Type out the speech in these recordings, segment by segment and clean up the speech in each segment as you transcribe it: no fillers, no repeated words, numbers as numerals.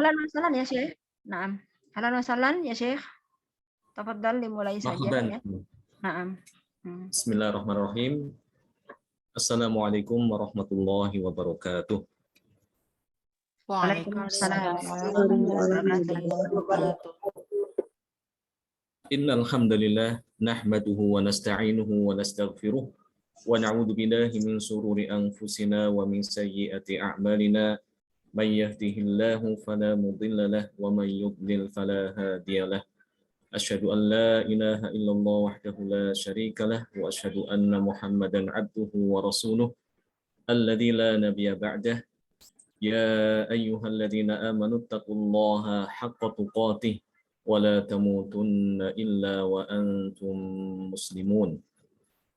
Ahlan wa sahlan ya Syekh. Naam. Ahlan wa sahlan ya Syekh. Tafadhal dimulai saja Marhaban. ya. Naam. Bismillahirrahmanirrahim. Assalamualaikum warahmatullahi wabarakatuh. Waalaikumsalam Waalaikumsalam warahmatullahi wabarakatuh. Innal hamdalillah nahmaduhu wa nasta'inuhu wa nastaghfiruh wa na'udzu billahi min shururi anfusina wa min sayyiati a'malina may yahdihillahu fala mudilla lahu wa may yudlil fala hadiyalah. Asyhadu an la ilaha illallah wahdahu la syarika lah wa asyhadu anna Muhammadan abduhu wa rasuluh alladzi la nabiyya ba'dah. Ya ayyuhalladzina amanu taqullaha haqqa tuqatih wa la tamutunna illa wa antum muslimun.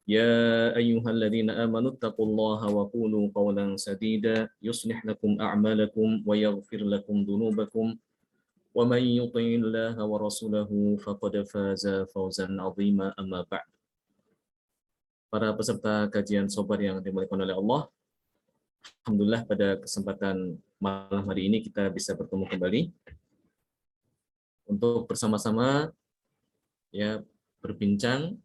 Ya ayyuhalladzina amanu taqullaha wa qulu qawlan sadida yuslih lakum a'malakum wa yaghfir lakum dhunubakum wa man yuti'illaha wa rasulahu faqad faza fawzan 'azima amma ba'd. Para peserta kajian sobat yang dimuliakan oleh Allah, alhamdulillah pada kesempatan malam hari ini kita bisa bertemu kembali untuk bersama-sama ya berbincang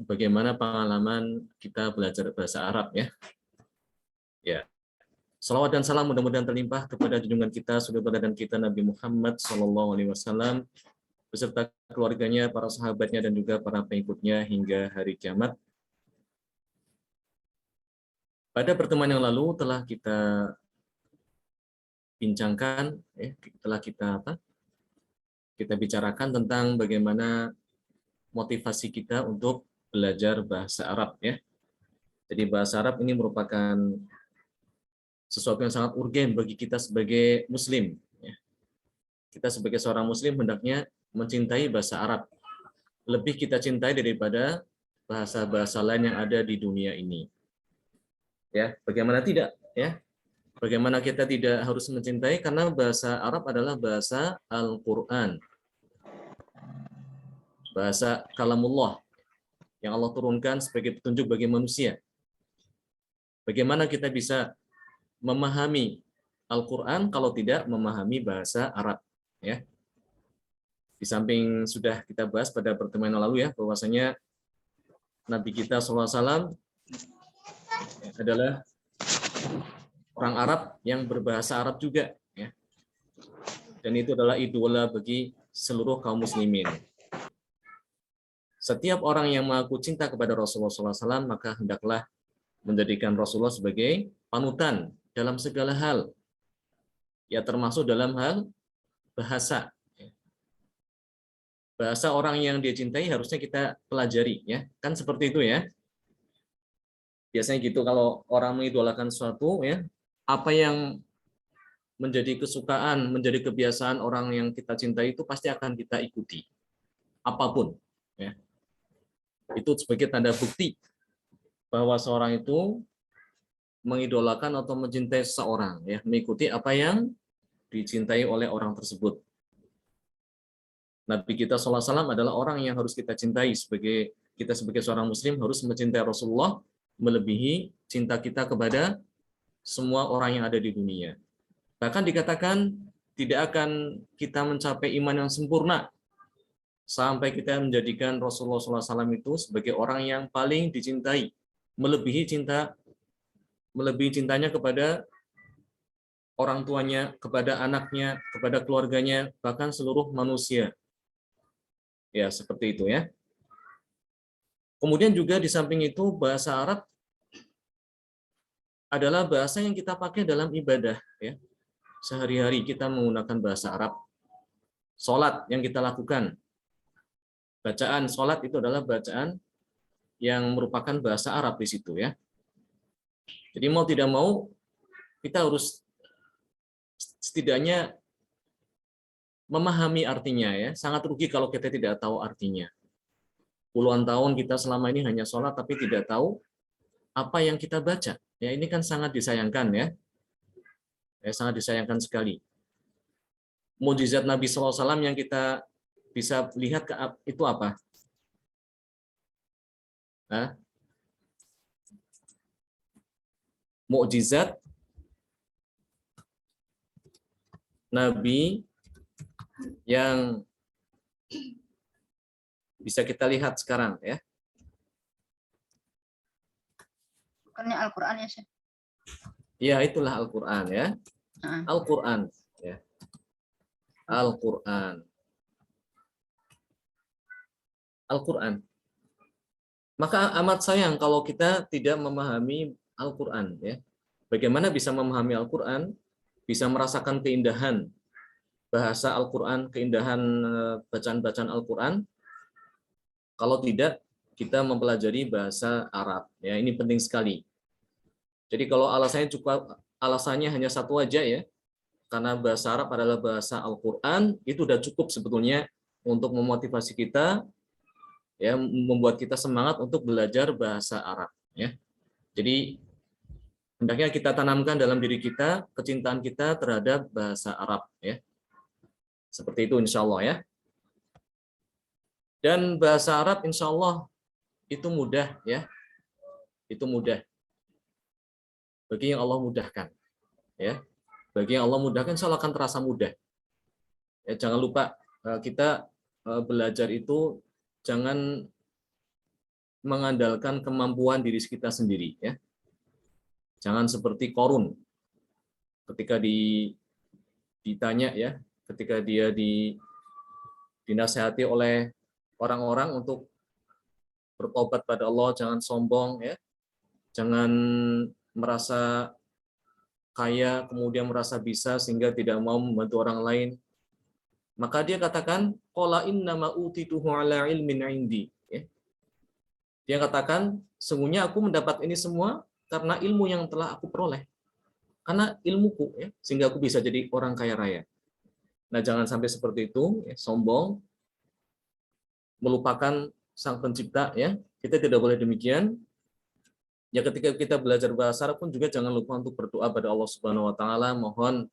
bagaimana pengalaman kita belajar bahasa Arab ya. Ya. Salawat dan salam mudah-mudahan terlimpah kepada junjungan kita, saudara dan kita Nabi Muhammad SAW beserta keluarganya, para sahabatnya dan juga para pengikutnya hingga hari kiamat. Pada pertemuan yang lalu telah kita bincangkan, kita bicarakan tentang bagaimana motivasi kita untuk belajar bahasa Arab ya. Jadi bahasa Arab ini merupakan sesuatu yang sangat urgen bagi kita sebagai Muslim. Ya. Kita sebagai seorang Muslim hendaknya mencintai bahasa Arab. Lebih kita cintai daripada bahasa-bahasa lain yang ada di dunia ini. Ya, bagaimana tidak? Ya, bagaimana kita tidak harus mencintai karena bahasa Arab adalah bahasa Al-Quran, bahasa kalamullah yang Allah turunkan sebagai petunjuk bagi manusia. Bagaimana kita bisa memahami Al-Quran kalau tidak memahami bahasa Arab? Ya. Di samping sudah kita bahas pada pertemuan yang lalu ya, bahwasanya Nabi kita SAW adalah orang Arab yang berbahasa Arab juga ya. Dan itu adalah idola bagi seluruh kaum muslimin. Setiap orang yang mengaku cinta kepada Rasulullah SAW maka hendaklah menjadikan Rasulullah sebagai panutan dalam segala hal. Ya termasuk dalam hal bahasa. Bahasa orang yang dia cintai harusnya kita pelajari ya. Kan seperti itu ya. Biasanya gitu kalau orang mengidolakan sesuatu ya, apa yang menjadi kesukaan, menjadi kebiasaan orang yang kita cintai itu pasti akan kita ikuti. Apapun ya. Itu sebagai tanda bukti bahwa seorang itu mengidolakan atau mencintai seseorang ya, mengikuti apa yang dicintai oleh orang tersebut. Nabi kita SAW adalah orang yang harus kita cintai sebagai kita sebagai seorang muslim harus mencintai Rasulullah melebihi cinta kita kepada semua orang yang ada di dunia. Bahkan dikatakan tidak akan kita mencapai iman yang sempurna sampai kita menjadikan Rasulullah SAW itu sebagai orang yang paling dicintai, melebihi cintanya kepada orang tuanya, kepada anaknya, kepada keluarganya, bahkan seluruh manusia. Ya, seperti itu ya. Kemudian juga di samping itu bahasa Arab adalah bahasa yang kita pakai dalam ibadah ya. Sehari-hari kita menggunakan bahasa Arab. Salat yang kita lakukan. Bacaan salat itu adalah bacaan yang merupakan bahasa Arab di situ ya. Jadi mau tidak mau kita harus setidaknya memahami artinya ya. Sangat rugi kalau kita tidak tahu artinya. Puluhan tahun kita selama ini hanya sholat tapi tidak tahu apa yang kita baca. Ya ini kan sangat disayangkan ya. Sangat disayangkan sekali. Mukjizat Nabi SAW yang kita bisa lihat itu apa? Mukjizat nabi yang bisa kita lihat sekarang ya. Bukannya Al-Quran ya, Syekh? Ya, itulah Al-Quran ya. Al-Quran ya. Al-Quran. Al-Quran. Maka amat sayang kalau kita tidak memahami Al-Quran ya. Bagaimana bisa memahami Al-Quran, bisa merasakan keindahan bahasa Al-Quran, keindahan bacaan-bacaan Al-Quran, kalau tidak kita mempelajari bahasa Arab. Ya, ini penting sekali. Jadi kalau alasannya hanya satu aja ya, karena bahasa Arab adalah bahasa Al-Quran, itu sudah cukup sebetulnya untuk memotivasi kita, ya, membuat kita semangat untuk belajar bahasa Arab. Ya. Jadi hendaknya kita tanamkan dalam diri kita kecintaan kita terhadap bahasa Arab. Ya. Seperti itu insya Allah ya. Dan bahasa Arab insya Allah itu mudah ya. Itu mudah. Bagi yang Allah mudahkan. Ya. Bagi yang Allah mudahkan insya Allah akan terasa mudah. Ya, jangan lupa kita belajar itu jangan mengandalkan kemampuan diri kita sendiri ya. Jangan seperti Korun ketika ditanya ya, ketika dia dinasihati oleh orang-orang untuk bertobat pada Allah, jangan sombong ya. Jangan merasa kaya kemudian merasa bisa sehingga tidak mau membantu orang lain. Maka dia katakan qala innama utituhu ala ilmin indi ya. Dia katakan sungguhnya aku mendapat ini semua karena ilmu yang telah aku peroleh. Karena ilmuku ya, sehingga aku bisa jadi orang kaya raya. Nah, jangan sampai seperti itu, ya, sombong, melupakan Sang Pencipta ya. Kita tidak boleh demikian. Ya, ketika kita belajar bahasa Arab pun juga jangan lupa untuk berdoa pada Allah Subhanahu wa taala, mohon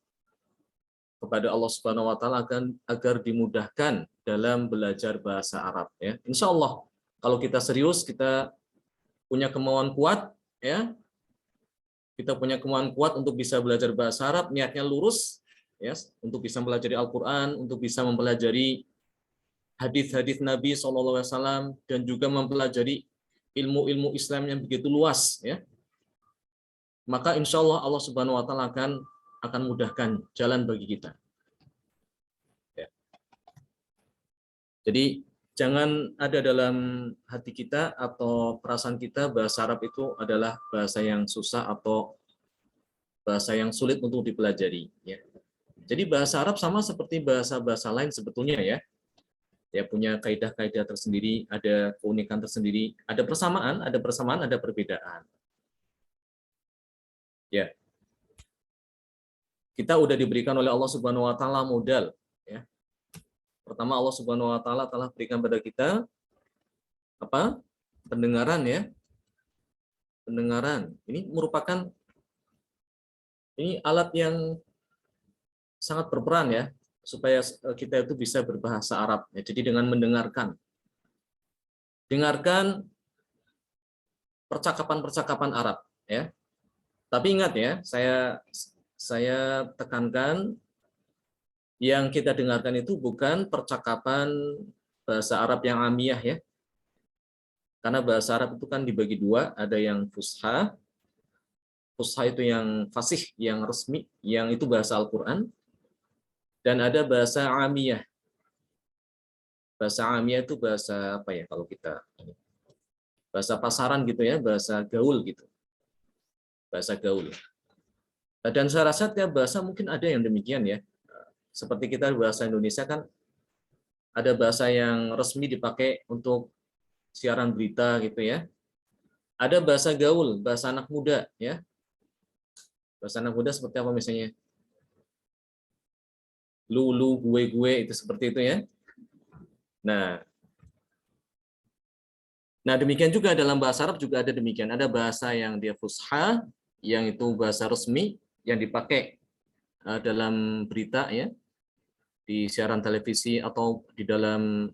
kepada Allah Subhanahu wa taala agar dimudahkan dalam belajar bahasa Arab ya. Insya Allah kalau kita serius, kita punya kemauan kuat ya. Kita punya kemauan kuat untuk bisa belajar bahasa Arab, niatnya lurus ya, untuk bisa mempelajari Al-Qur'an, untuk bisa mempelajari hadis-hadis Nabi SAW dan juga mempelajari ilmu-ilmu Islam yang begitu luas ya. Maka insya Allah Allah Subhanahu wa taala akan mudahkan jalan bagi kita. Ya. Jadi jangan ada dalam hati kita atau perasaan kita bahasa Arab itu adalah bahasa yang susah atau bahasa yang sulit untuk dipelajari ya. Jadi bahasa Arab sama seperti bahasa-bahasa lain sebetulnya ya. Ya punya kaidah-kaidah tersendiri, ada keunikan tersendiri, ada persamaan, ada perbedaan. Ya. Kita udah diberikan oleh Allah Subhanahu wa taala modal ya. Pertama Allah Subhanahu wa taala telah berikan pada kita apa? Pendengaran ya. Pendengaran. Ini merupakan alat yang sangat berperan ya supaya kita itu bisa berbahasa Arab. Ya, jadi dengan mendengarkan percakapan-percakapan Arab ya. Tapi ingat ya, saya tekankan yang kita dengarkan itu bukan percakapan bahasa Arab yang amiyah ya. Karena bahasa Arab itu kan dibagi dua, ada yang fusha. Fusha itu yang fasih, yang resmi, yang itu bahasa Al-Qur'an. Dan ada bahasa amiyah. Bahasa amiyah itu bahasa apa ya kalau kita bahasa pasaran gitu ya, bahasa gaul gitu. Bahasa gaul. Dan saya rasa tiap bahasa mungkin ada yang demikian ya. Seperti kita bahasa Indonesia kan ada bahasa yang resmi dipakai untuk siaran berita gitu ya. Ada bahasa gaul, bahasa anak muda ya. Bahasa anak muda seperti apa misalnya? Lu, gue itu seperti itu ya. Nah, demikian juga dalam bahasa Arab juga ada demikian. Ada bahasa yang dia fusha, yang itu bahasa resmi yang dipakai dalam berita ya, di siaran televisi atau di dalam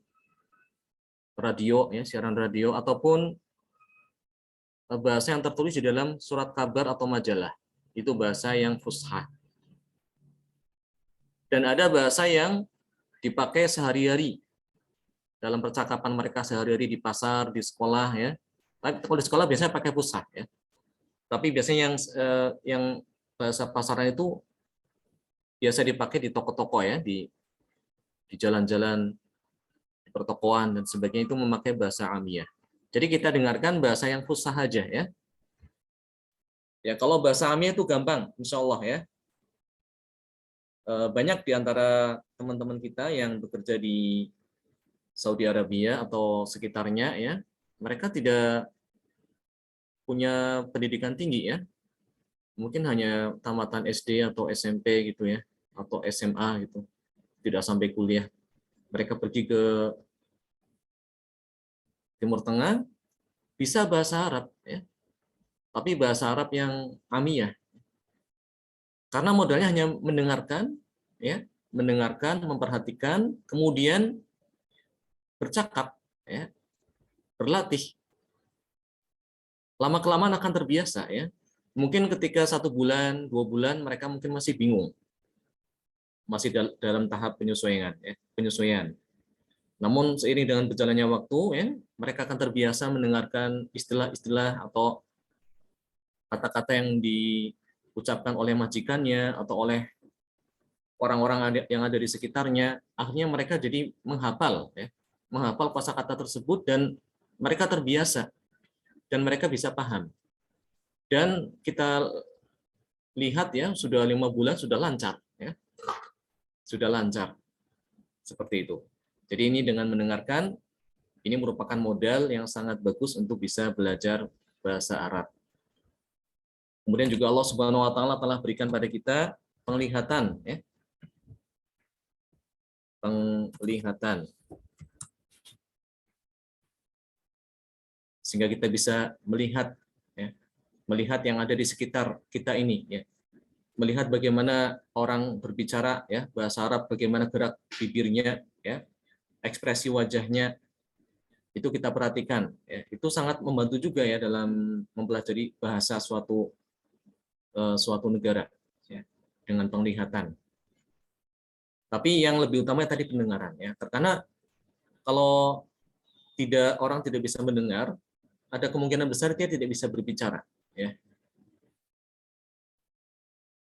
radio ya, siaran radio ataupun bahasa yang tertulis di dalam surat kabar atau majalah. Itu bahasa yang fusha. Dan ada bahasa yang dipakai sehari-hari dalam percakapan mereka sehari-hari di pasar, di sekolah ya. Tapi kalau di sekolah biasanya pakai fusha ya. Tapi biasanya yang bahasa pasaran itu biasa dipakai di toko-toko ya, di jalan-jalan, di pertokoan dan sebagainya itu memakai bahasa amiyah. Jadi kita dengarkan bahasa yang fusha aja ya. Ya kalau bahasa amiyah itu gampang, insya Allah ya. Banyak di antara teman-teman kita yang bekerja di Saudi Arabia atau sekitarnya ya, mereka tidak punya pendidikan tinggi ya, mungkin hanya tamatan SD atau SMP gitu ya, atau SMA gitu, tidak sampai kuliah. Mereka pergi ke Timur Tengah, bisa bahasa Arab ya, tapi bahasa Arab yang amiyah, karena modalnya hanya mendengarkan ya, mendengarkan, memperhatikan, kemudian bercakap ya, berlatih. Lama-kelamaan akan terbiasa ya. Mungkin ketika 1 bulan, 2 bulan mereka mungkin masih bingung, masih dalam tahap penyesuaian ya, penyesuaian. Namun seiring dengan berjalannya waktu ya, mereka akan terbiasa mendengarkan istilah-istilah atau kata-kata yang diucapkan oleh majikannya atau oleh orang-orang yang ada di sekitarnya. Akhirnya mereka jadi menghafal ya, menghafal kosakata tersebut dan mereka terbiasa dan mereka bisa paham. Dan kita lihat ya, sudah 5 bulan sudah lancar ya, sudah lancar seperti itu. Jadi ini dengan mendengarkan, ini merupakan modal yang sangat bagus untuk bisa belajar bahasa Arab. Kemudian juga Allah Subhanahu wa taala telah berikan pada kita penglihatan ya. Penglihatan. Sehingga kita bisa melihat ya, melihat yang ada di sekitar kita ini ya. Melihat bagaimana orang berbicara ya, bahasa Arab, bagaimana gerak bibirnya ya, ekspresi wajahnya, itu kita perhatikan ya. Itu sangat membantu juga ya dalam mempelajari bahasa suatu negara ya, dengan penglihatan. Tapi yang lebih utama tadi pendengaran ya, karena kalau orang tidak bisa mendengar, ada kemungkinan besar dia tidak bisa berbicara ya.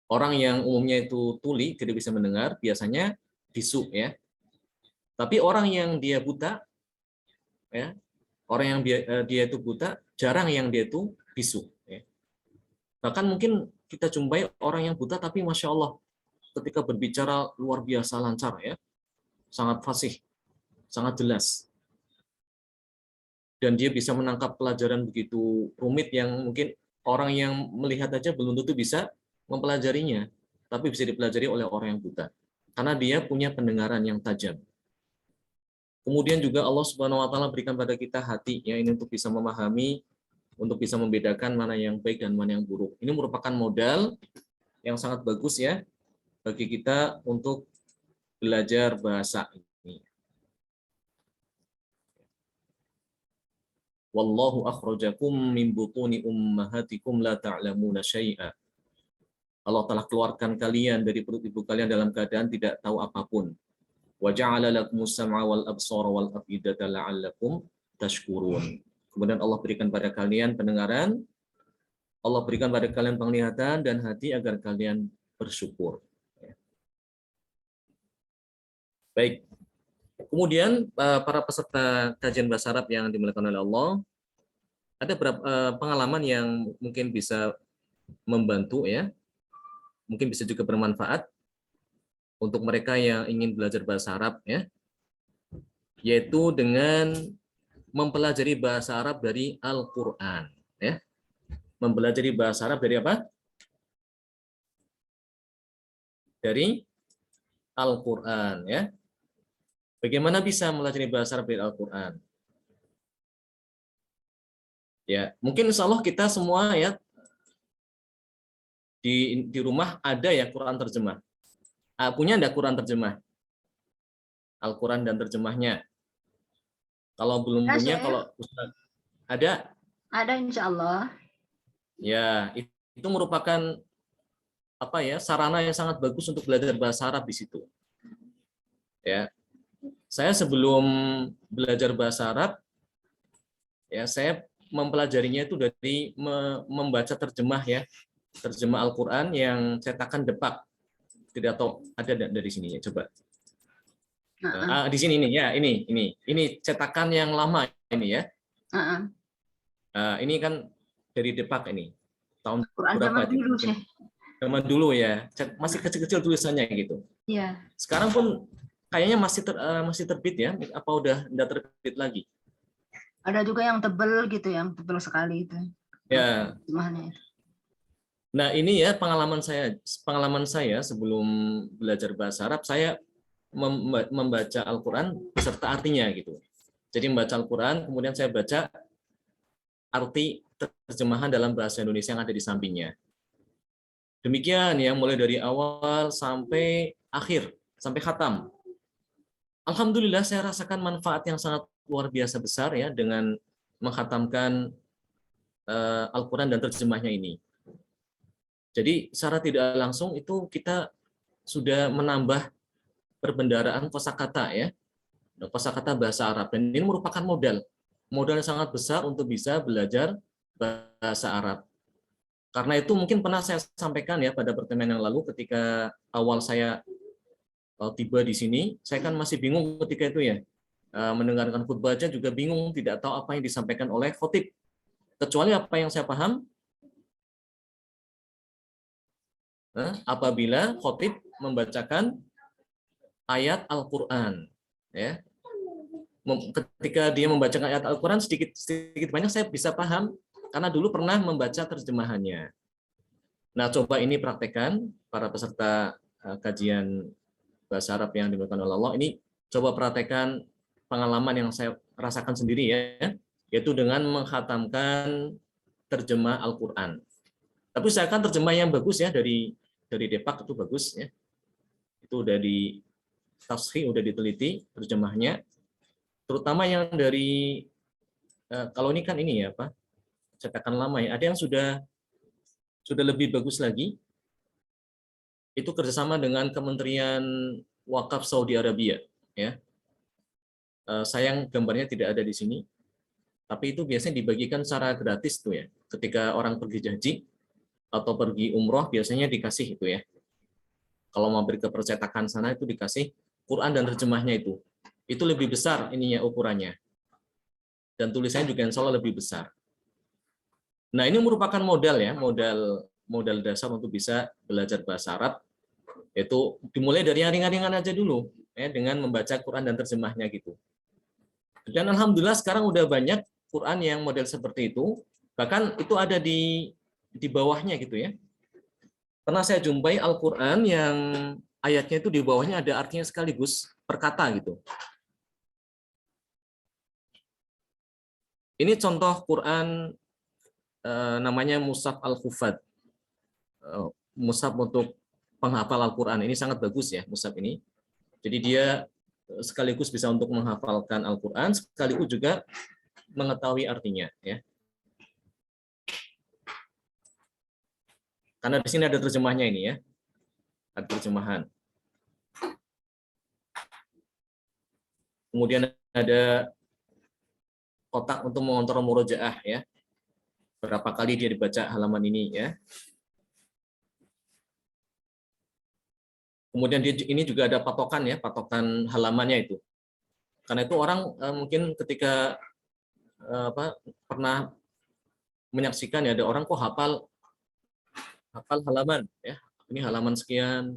Orang yang umumnya itu tuli, tidak bisa mendengar, biasanya bisu ya. Tapi orang yang dia buta ya, orang yang dia itu buta, jarang yang dia itu bisu ya. Bahkan mungkin kita jumpai orang yang buta tapi Masya Allah ketika berbicara luar biasa lancar ya, sangat fasih, sangat jelas. Dan dia bisa menangkap pelajaran begitu rumit yang mungkin orang yang melihat aja belum tentu bisa mempelajarinya, tapi bisa dipelajari oleh orang yang buta. Karena dia punya pendengaran yang tajam. Kemudian juga Allah Subhanahu wa taala berikan pada kita hati ya, ini untuk bisa memahami, untuk bisa membedakan mana yang baik dan mana yang buruk. Ini merupakan modal yang sangat bagus ya bagi kita untuk belajar bahasa ini. Wallahu akhrajakum min butuni ummahatikum la ta'lamuna syai'a. Allah telah keluarkan kalian dari perut ibu kalian dalam keadaan tidak tahu apapun. Wa ja'ala lakumus sam'a wal absara wal afidata la'allakum tashkurun. Kemudian Allah berikan pada kalian pendengaran, Allah berikan pada kalian penglihatan dan hati agar kalian bersyukur. Baik. Kemudian para peserta kajian bahasa Arab yang dimuliakan oleh Allah, ada beberapa pengalaman yang mungkin bisa membantu ya, mungkin bisa juga bermanfaat untuk mereka yang ingin belajar bahasa Arab ya, yaitu dengan mempelajari bahasa Arab dari Al-Qur'an ya. Mempelajari bahasa Arab dari apa? Dari Al-Qur'an ya. Bagaimana bisa mempelajari bahasa Arab dari Al-Qur'an? Ya, mungkin insya Allah kita semua ya di rumah ada ya Quran terjemah. Punya ada Quran terjemah? Al-Quran dan terjemahnya. Kalau belum Ya, punya, Syekh. kalau Ustaz ada? Ada insya Allah. Ya, itu merupakan sarana yang sangat bagus untuk belajar bahasa Arab di situ. Ya, saya sebelum belajar bahasa Arab, ya saya mempelajarinya itu dari membaca terjemah ya, terjemah Al-Quran yang cetakan Depak. Tidak tahu ada dari sini ya, coba. Di sini nih ya, ini cetakan yang lama ini ya. Ini kan dari Depak ini. Tahun Quran berapa zaman dulu sih. Zaman dulu ya, masih kecil-kecil tulisannya gitu. Iya. Sekarang pun kayaknya masih terbit ya, apa udah enggak terbit lagi? Ada juga yang tebel gitu, yang tebel sekali itu. Ya. Gimana itu? Nah, ini ya pengalaman saya sebelum belajar bahasa Arab, saya membaca Al-Qur'an beserta artinya gitu. Jadi membaca Al-Qur'an, kemudian saya baca arti terjemahan dalam bahasa Indonesia yang ada di sampingnya. Demikian ya, mulai dari awal sampai akhir, sampai khatam. Alhamdulillah saya rasakan manfaat yang sangat luar biasa besar ya dengan menghatamkan Al-Quran dan terjemahnya ini. Jadi secara tidak langsung itu kita sudah menambah perbendaharaan kosakata ya, kosakata bahasa Arab, dan ini merupakan modal yang sangat besar untuk bisa belajar bahasa Arab. Karena itu mungkin pernah saya sampaikan ya pada pertemuan yang lalu ketika awal saya tiba di sini, saya kan masih bingung ketika itu ya, mendengarkan khutbah aja juga bingung, tidak tahu apa yang disampaikan oleh khotib. Kecuali apa yang saya paham, apabila khotib membacakan ayat Al-Quran, ya, ketika dia membacakan ayat Al-Quran sedikit banyak saya bisa paham karena dulu pernah membaca terjemahannya. Nah, coba ini praktekkan para peserta kajian bahasa Arab yang dilakukan oleh Allah, ini coba praktekkan pengalaman yang saya rasakan sendiri ya, yaitu dengan menghatamkan terjemah Al-Quran. Tapi usahakan terjemah yang bagus ya, dari Depak itu bagus ya. Itu udah di tafsir, udah diteliti terjemahnya. Terutama yang dari kalau ini kan ini ya cetakan lama ya. Ada yang sudah lebih bagus lagi. Itu kerjasama dengan Kementerian Wakaf Saudi Arabia ya. Sayang gambarnya tidak ada di sini. Tapi itu biasanya dibagikan secara gratis tuh ya. Ketika orang pergi haji atau pergi umroh biasanya dikasih itu ya. Kalau mampir ke percetakan sana itu dikasih Quran dan terjemahnya itu. Itu lebih besar ininya ukurannya. Dan tulisannya juga insya Allah lebih besar. Nah, ini merupakan modal ya, modal dasar untuk bisa belajar bahasa Arab. Itu dimulai dari yang ringan-ringan aja dulu ya, dengan membaca Quran dan terjemahnya gitu. Dan alhamdulillah sekarang udah banyak Quran yang model seperti itu. Bahkan itu ada di bawahnya gitu ya. Pernah saya jumpai Al-Quran yang ayatnya itu di bawahnya ada artinya sekaligus per kata gitu. Ini contoh Quran namanya Mushaf Al-Hufad. Mushaf untuk penghafal Al-Quran. Ini sangat bagus ya Mushaf ini. Jadi dia sekaligus bisa untuk menghafalkan Al-Quran, sekaligus juga mengetahui artinya ya. Karena di sini ada terjemahnya ini ya. Ada terjemahan. Kemudian ada kotak untuk mengontrol murojaah ya. Berapa kali dia dibaca halaman ini ya. Kemudian ini juga ada patokan ya, patokan halamannya itu. Karena itu orang mungkin ketika pernah menyaksikan ya, ada orang kok hafal halaman ya. Ini halaman sekian,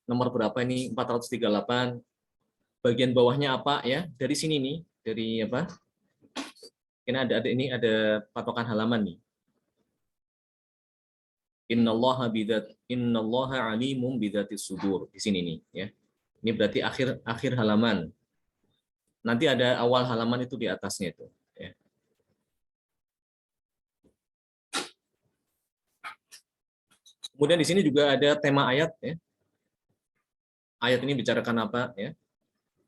nomor berapa ini 438. Bagian bawahnya apa ya? Dari sini nih, dari apa? Ini ada patokan halaman nih. Innallaha alimum bidzatis sudur di sini nih ya. Ini berarti akhir halaman. Nanti ada awal halaman itu di atasnya itu ya. Kemudian di sini juga ada tema ayat ya. Ayat ini bicarakan apa ya.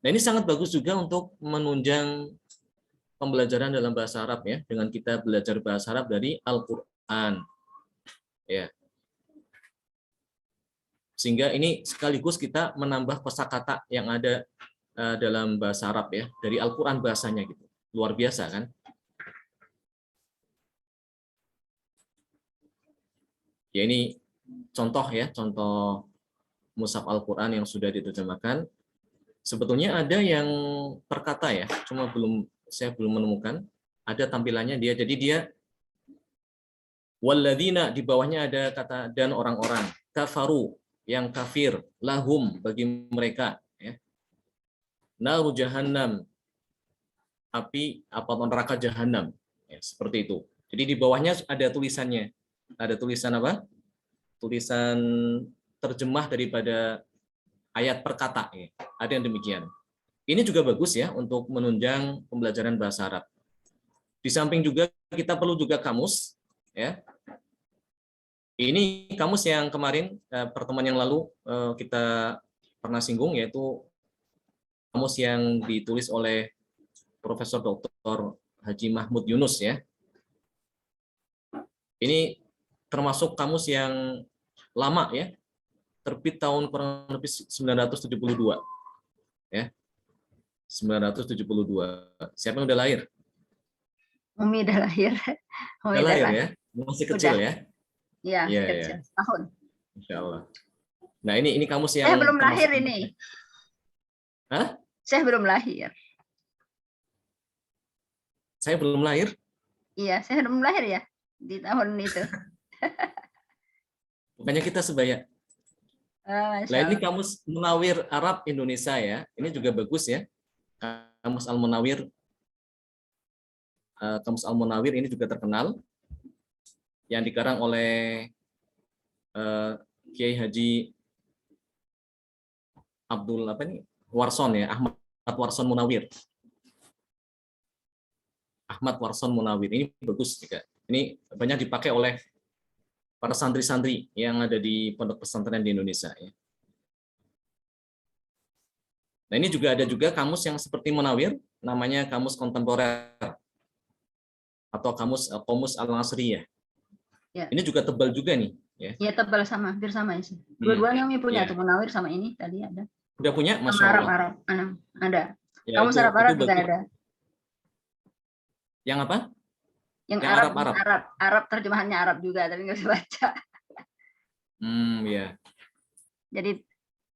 Nah, ini sangat bagus juga untuk menunjang pembelajaran dalam bahasa Arab ya, dengan kita belajar bahasa Arab dari Al-Qur'an. Ya. Sehingga ini sekaligus kita menambah kosakata yang ada dalam bahasa Arab ya, dari Al-Qur'an bahasanya gitu. Luar biasa kan? Ya ini contoh ya, contoh mushaf Al-Qur'an yang sudah diterjemahkan. Sebetulnya ada yang terkata ya, cuma saya belum menemukan. Ada tampilannya dia, jadi dia walladzina, di bawahnya ada kata dan orang-orang, kafaru, yang kafir, lahum, bagi mereka ya. Naru jahannam, api apa neraka jahanam ya, seperti itu. Jadi di bawahnya ada tulisannya. Ada tulisan apa? Tulisan terjemah daripada ayat perkata ya. Ada yang demikian. Ini juga bagus ya untuk menunjang pembelajaran bahasa Arab. Di samping juga kita perlu juga kamus ya. Ini kamus yang kemarin pertemuan yang lalu kita pernah singgung, yaitu kamus yang ditulis oleh Profesor Dr. Haji Mahmud Yunus ya. Ini termasuk kamus yang lama ya, terbit tahun kurang lebih 972 ya. 972. Siapa yang udah lahir? Umi udah lahir. Umi Udah udah lahir lahir. ya? Masih kecil Udah. ya? Iya, Iya, masih iya. kecil. Tahun. Insya Allah. Nah ini kamus yang Saya belum lahir termasuk. ini. Hah? Saya belum lahir. Saya belum lahir? Iya, saya belum lahir ya di tahun itu. Bukannya kita sebaya. Nah Masya ini Allah. kamus Munawir Arab Indonesia ya. Ini juga bagus ya. Kamus Al-Munawir. Kamus Al-Munawir ini juga terkenal. Yang dikarang oleh Kiai Haji Abdul Warson ya, Ahmad Warson Munawir. Ahmad Warson Munawir ini bagus juga. Ini banyak dipakai oleh para santri-santri yang ada di pondok pesantren di Indonesia ya. Nah ini juga ada juga kamus yang seperti Munawir, namanya kamus kontemporer atau kamus Al-Nasriyah. Ya. Ini juga tebal juga nih ya. Iya, tebal sama, hampir sama sih. Dua-duanya Umi punya Ya. tuh, Munawir sama ini tadi ada. Udah punya, Sama Masya Allah. Arab ada. Ya, Kamus Arab juga bagus. ada. Yang apa? Yang Arab. Arab terjemahannya Arab juga, tapi nggak bisa baca. Ya. Jadi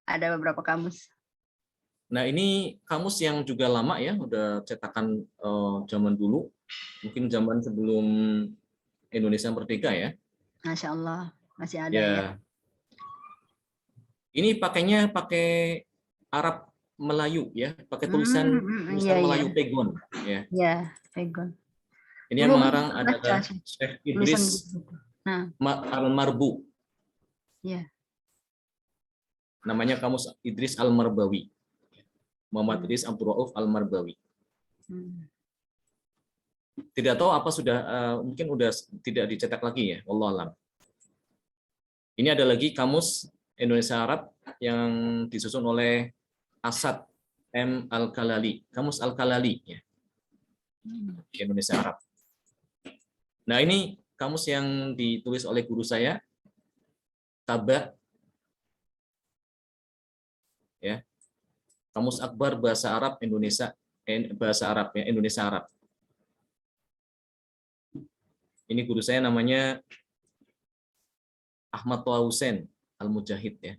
ada beberapa kamus. Nah ini kamus yang juga lama ya, udah cetakan zaman dulu, mungkin zaman sebelum Indonesia merdeka ya. Masya Allah, masih ada Ya. ya. Ini pakainya pakai Arab Melayu ya, pakai tulisan Melayu Pegon ya. Ya, Pegon. Ini yang mengarang adalah Syekh Idris Al-Marbu. Ya. Namanya kamus Idris Al-Marbawi. Muhammad Idris Abdul Rauf Al-Marbawi. Tidak tahu apa sudah mungkin udah tidak dicetak lagi ya, wallahu alam. Ini ada lagi kamus Indonesia Arab yang disusun oleh Asad M. Al-Kalali, kamus Al-Kalali ya. Indonesia Arab. Nah, ini kamus yang ditulis oleh guru saya, Taba ya. Kamus Akbar Bahasa Arab Indonesia, Bahasa Arab ya, Indonesia Arab. Ini guru saya namanya Ahmad Toha Hussein Al-Mujahid ya.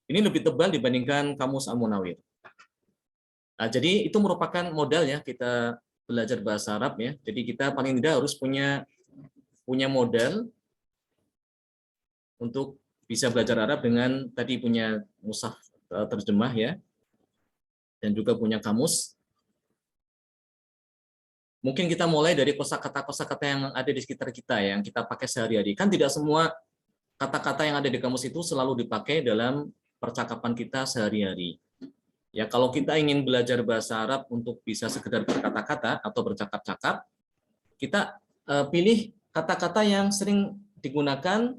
Ini lebih tebal dibandingkan kamus Al-Munawir. Nah, jadi itu merupakan modal ya kita belajar bahasa Arab ya. Jadi kita paling tidak harus punya modal untuk bisa belajar Arab dengan tadi punya mushaf terjemah ya, dan juga punya kamus. Mungkin kita mulai dari kosakata yang ada di sekitar kita yang kita pakai sehari-hari. Kan tidak semua kata-kata yang ada di kamus itu selalu dipakai dalam percakapan kita sehari-hari. Ya, kalau kita ingin belajar bahasa Arab untuk bisa sekedar berkata-kata atau bercakap-cakap, kita pilih kata-kata yang sering digunakan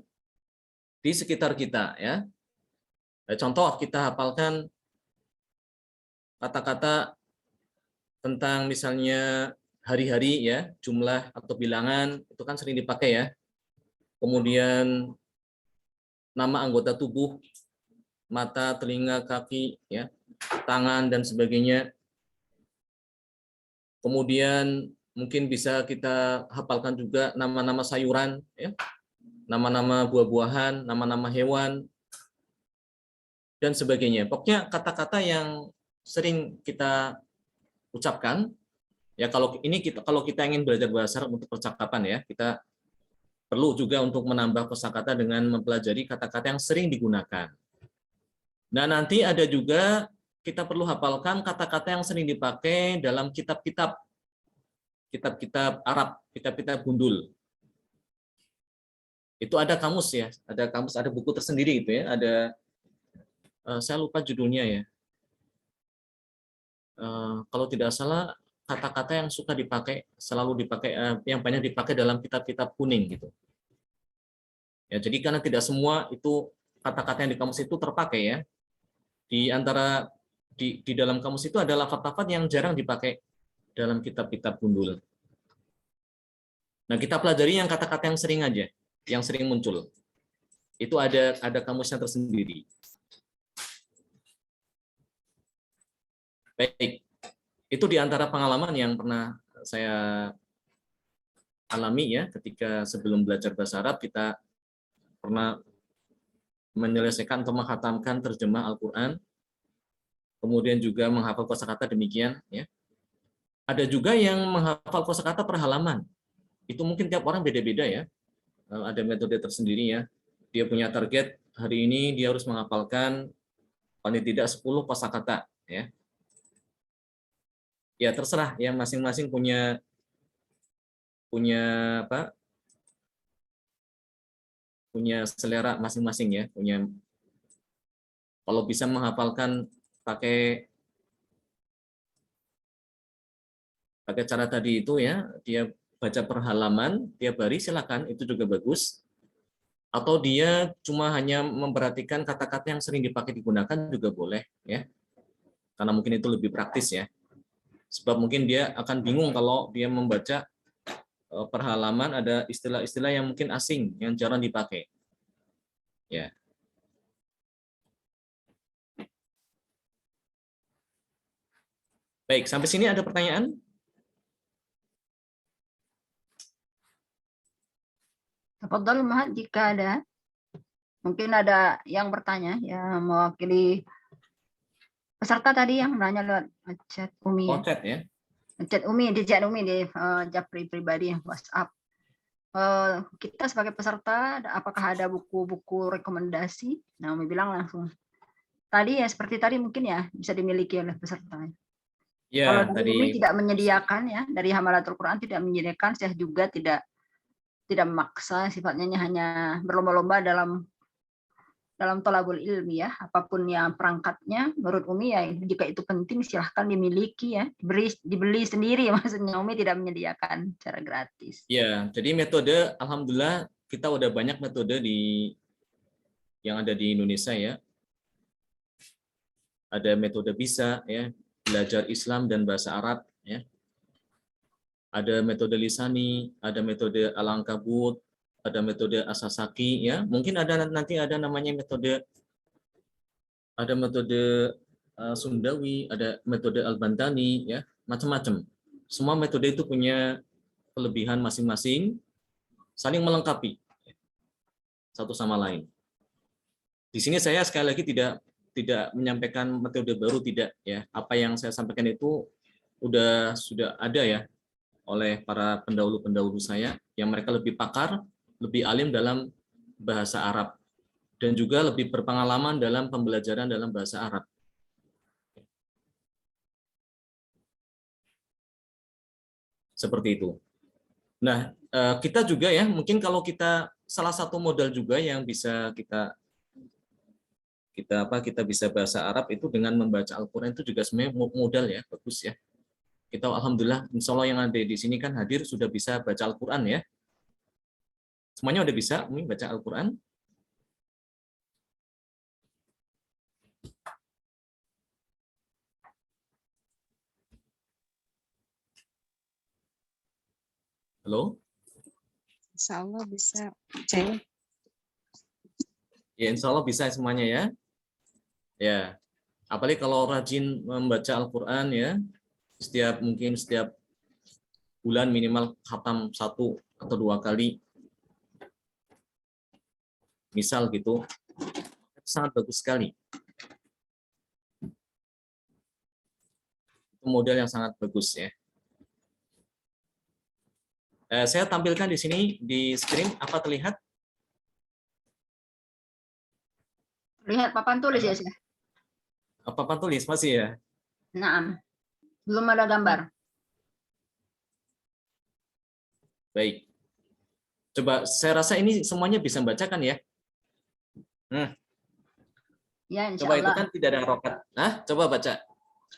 di sekitar kita ya. Contoh kita hafalkan kata-kata tentang misalnya hari-hari ya, jumlah atau bilangan itu kan sering dipakai ya. kemudian nama anggota tubuh, mata, telinga, kaki, ya, tangan dan sebagainya. Kemudian mungkin bisa kita hafalkan juga nama-nama sayuran, ya, nama-nama buah-buahan, nama-nama hewan, dan sebagainya. Pokoknya kata-kata yang sering kita ucapkan, ya kalau kita ingin belajar bahasa Arab untuk percakapan, ya, kita perlu juga untuk menambah kosakata dengan mempelajari kata-kata yang sering digunakan. Nah, nanti ada juga kita perlu hafalkan kata-kata yang sering dipakai dalam kitab-kitab Arab, kitab-kitab gundul. Itu ada kamus, ya, ada buku tersendiri itu, ya, ada saya lupa judulnya, ya. Kalau tidak salah kata-kata yang suka dipakai, selalu dipakai, yang banyak dipakai dalam kitab-kitab kuning gitu. Ya, jadi karena tidak semua itu kata-kata yang di kamus itu terpakai, ya. Di dalam kamus itu ada lafaz-lafaz yang jarang dipakai dalam kitab-kitab gundul. Nah, kita pelajari yang kata-kata yang sering aja, yang sering muncul. Itu ada kamusnya tersendiri. Baik, itu di antara pengalaman yang pernah saya alami, ya, ketika sebelum belajar bahasa Arab kita pernah menyelesaikan atau menghatamkan terjemah Al-Quran, kemudian juga menghafal kosakata demikian, ya. Ada juga yang menghafal kosakata per halaman. Itu mungkin tiap orang beda-beda, ya. Ada metode tersendiri, ya. Dia punya target hari ini dia harus menghafalkan paling tidak 10 kosakata, ya. Ya terserah, ya, masing-masing punya apa? Punya selera masing-masing, ya. Kalau bisa menghafalkan pakai cara tadi itu, ya, dia baca per halaman tiap hari, silakan, itu juga bagus. Atau dia cuma hanya memperhatikan kata-kata yang sering dipakai digunakan juga boleh, ya. Karena mungkin itu lebih praktis, ya. Sebab mungkin dia akan bingung kalau dia membaca per halaman ada istilah-istilah yang mungkin asing, yang jarang dipakai. Ya. Baik, sampai sini ada pertanyaan? Tafadhal Mahat, jika ada. Mungkin ada yang bertanya, yang mewakili peserta tadi yang menanya lewat chat Umi. Oh, chat, ya. Chat Umi di Japri pribadi, WhatsApp. Kita sebagai peserta, apakah ada buku-buku rekomendasi? Nah, Umi bilang langsung. Tadi, ya, seperti tadi mungkin, ya, bisa dimiliki oleh peserta. Ya, Kalau dari tadi Umi tidak menyediakan, ya, dari Hamalatul Quran tidak menyediakan, saya juga tidak memaksa, sifatnya hanya berlomba-lomba dalam tolabul ilmi, ya, apapun yang perangkatnya menurut Umi, ya, jika itu penting silahkan dimiliki, ya, dibeli sendiri, maksudnya Umi tidak menyediakan secara gratis. ya, jadi metode, alhamdulillah kita udah banyak metode yang ada di Indonesia, ya. Ada metode bisa, ya, belajar Islam dan bahasa Arab, ya. Ada metode lisani, ada metode al-ankabut, ada metode asasaki, ya. Mungkin nanti ada namanya metode Sundawi, ada metode al-Bantani, ya, macam-macam. Semua metode itu punya kelebihan masing-masing, saling melengkapi satu sama lain. Di sini saya sekali lagi tidak menyampaikan metode baru, tidak, ya. Apa yang saya sampaikan itu sudah ada, ya, oleh para pendahulu-pendahulu saya yang mereka lebih pakar, lebih alim dalam bahasa Arab dan juga lebih berpengalaman dalam pembelajaran dalam bahasa Arab. Seperti itu. Nah, kita juga, ya, mungkin kalau kita salah satu modal juga yang bisa kita bisa bahasa Arab itu dengan membaca Al-Qur'an, itu juga sebenarnya modal, ya, bagus, ya. Kita alhamdulillah insya Allah yang ada di sini kan hadir sudah bisa baca Al-Qur'an, ya. Semuanya udah bisa Umi baca Al-Qur'an? Halo? Insya Allah bisa. Cek. Ya, insya Allah bisa semuanya ya. Ya, apalagi kalau rajin membaca Al-Quran ya, mungkin setiap bulan minimal khatam 1 atau 2 kali, misal gitu, sangat bagus sekali. Itu model yang sangat bagus ya. Saya tampilkan di sini di screen, apa terlihat? Lihat papan tulis ya, Syekh. Apa tulis masih ya? Nah, belum ada gambar. Baik. Coba saya rasa ini semuanya bisa membacakan ya. Ya, insya Coba itu Allah. kan tidak ada harokat. Nah, coba baca.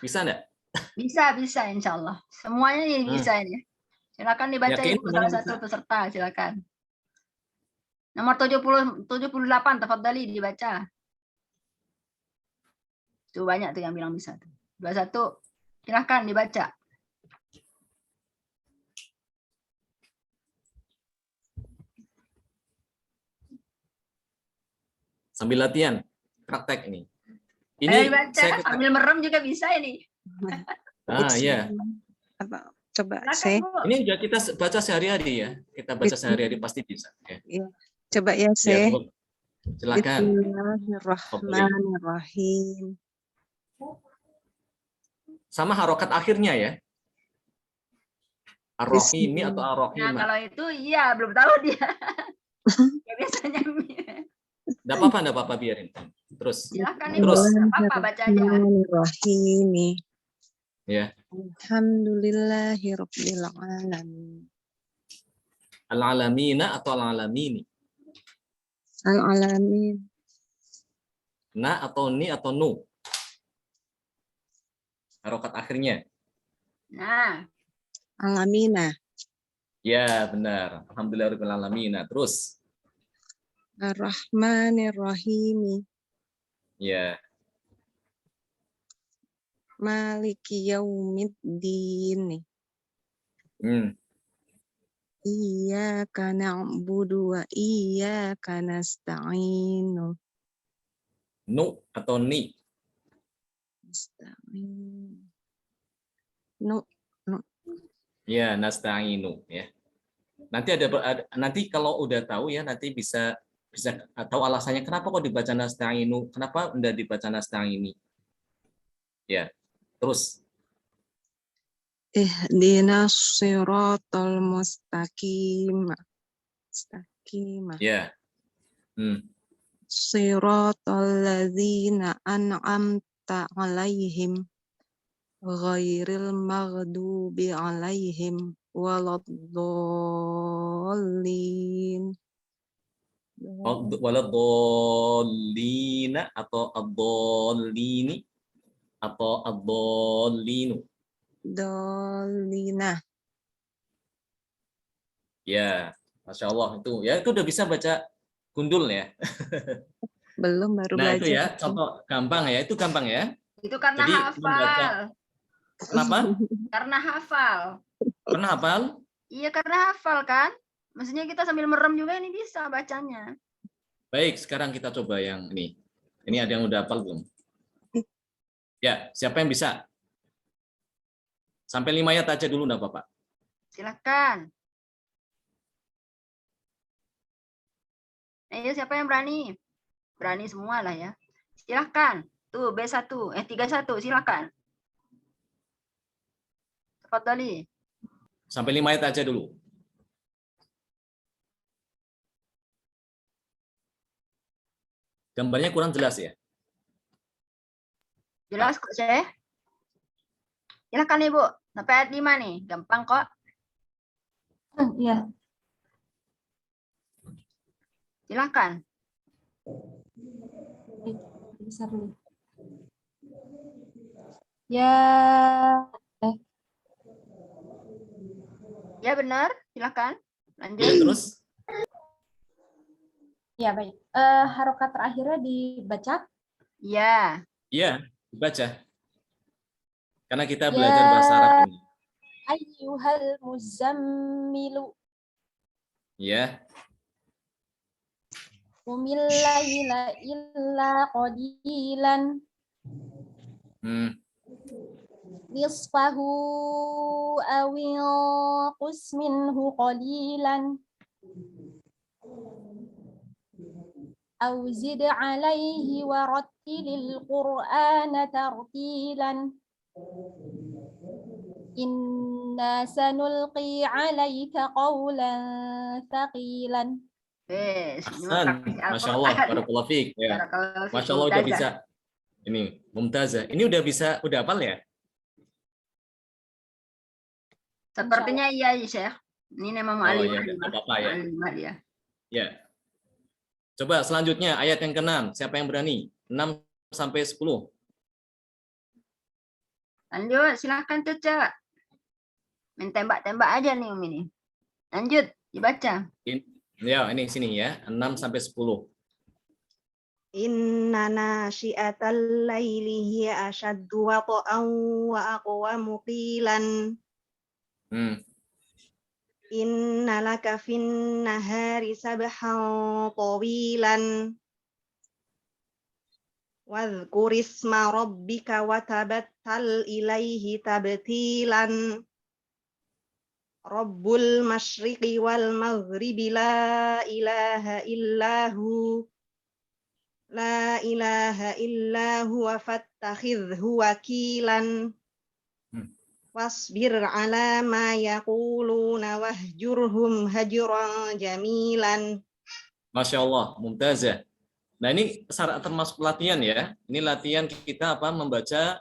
Bisa enggak? Bisa, insya Allah. Semuanya ini bisa ini. Silakan dibaca Yakin Ibu semuanya salah satu bisa? peserta, silakan. Nomor 78, tafadhali dibaca. Tuh banyak tuh yang bilang bisa tuh. 21. Silakan dibaca. Sambil latihan, praktek ini. Ayo Ini dibaca, saya sambil merem juga bisa ini. iya. Apa? Coba Silakan, saya. Bu. Ini juga kita baca sehari-hari ya. Kita baca sehari-hari pasti bisa. Ya, Ya. Coba ya ya saya. Bu. Silakan. Bismillahirrahmanirrahim. Sama harokat akhirnya ya. Ar-Rahimi atau Nah, Ar-Rahimah. kalau itu iya belum tahu dia. Ya biasanya Enggak apa-apa biarin. Terus. silakan Terus. Enggak apa-apa baca aja. Bismillahirrahmanirrahim. Ya. Alhamdulillahirabbil alamin. Al-alamina atau al-alamini. Al-alamin. Na atau ni atau nu. Harokat akhirnya. Nah. Alamina. Ya, benar. Alhamdulillahirabbil alamin. Terus. Ar-Rahmanir-Rahim. Ya. Maliki yaumiddin. Iyyaka na'budu wa iyyaka nasta'in. Nu atau ni. Nasta'in. Nu. Ya, nasta'inu ya. Nanti kalau udah tahu ya nanti bisa tahu alasannya kenapa kok dibaca nasta'inu, kenapa enggak dibaca nasta'ini. Ya. Terus. Ihdinas siratal mustaqim. Ya. Siratal ladzina an'amta 'alaihim ghairil maghdubi 'alaihim waladdallin. Waladhdallina atau ad-dallini atau ad-dallinu. Dallina. Ya, Masya Allah itu. Ya itu udah bisa baca gundul ya. Belum, baru Nah belajar. itu ya contoh gampang ya, itu gampang ya. Itu karena Jadi hafal. membaca. Kenapa? Karena hafal. Pernah hafal? Iya karena hafal kan. Maksudnya kita sambil merem juga ini bisa bacanya. Baik, sekarang kita coba yang ini. Ini ada yang udah hafal belum? Ya, siapa yang bisa? Sampai 5 ayat aja dulu enggak apa-apa. Silakan. Ayo siapa yang berani? Berani semua lah ya. Silakan. Tuh B1, 31 silakan. Tafadhali. Sampai 5 ayat aja dulu. Gambarnya kurang jelas ya? Jelas kok, Syekh. Silakan Ibu. Sampai ayat 5 nih. Gampang kok. Iya. Silakan. Besar dulu. Ya. Ya benar. Silakan. Lanjut. Ya, terus? Ya baik. Harokat terakhirnya dibaca. Ya. Iya, dibaca. Karena kita belajar bahasa Arab ini. Ayyuhal muzammilu. Ya. Qumil laila illa qalilan. Nisfahu awil qus minhu qalilan. Aw zid alaihi wa rattilil qur'ana tartilan. Inna sanulqi alaika qawlan thaqilan. Ahsan, Masya Allah, barakallahu fiik. Ya. Masya Allah udah bisa. Ini Mumtazah. Ini udah bisa, udah hafal ya? Sepertinya iya, Syekh. Ini nama mu'allimah. Iya, apa ya. Mu'allimah dia. Ya. Coba selanjutnya ayat yang ke-6. Siapa yang berani? 6 sampai 10. Lanjut, silakan Caca. Main tembak-tembak aja nih Umi ini. Lanjut, dibaca. Ya, ini sini ya. 6 sampai 10. Inna nasyi'atal laili hiya ashaddu wata'an wa aqwamu qilan. Inna laka fin nahari sabhan tawilan. Wadhkur isma rabbika wa tabattal ilaihi tabtilan. Rabbul masyriqi wal maghribi la ilaha illahu. La ilaha illa huwa fattakhidhu wakilan. Wasbir ala ma yaquluna wahjurhum hajran jamilan. Masya Allah, Mumtazah. Nah ini termasuk latihan ya. Ini latihan kita membaca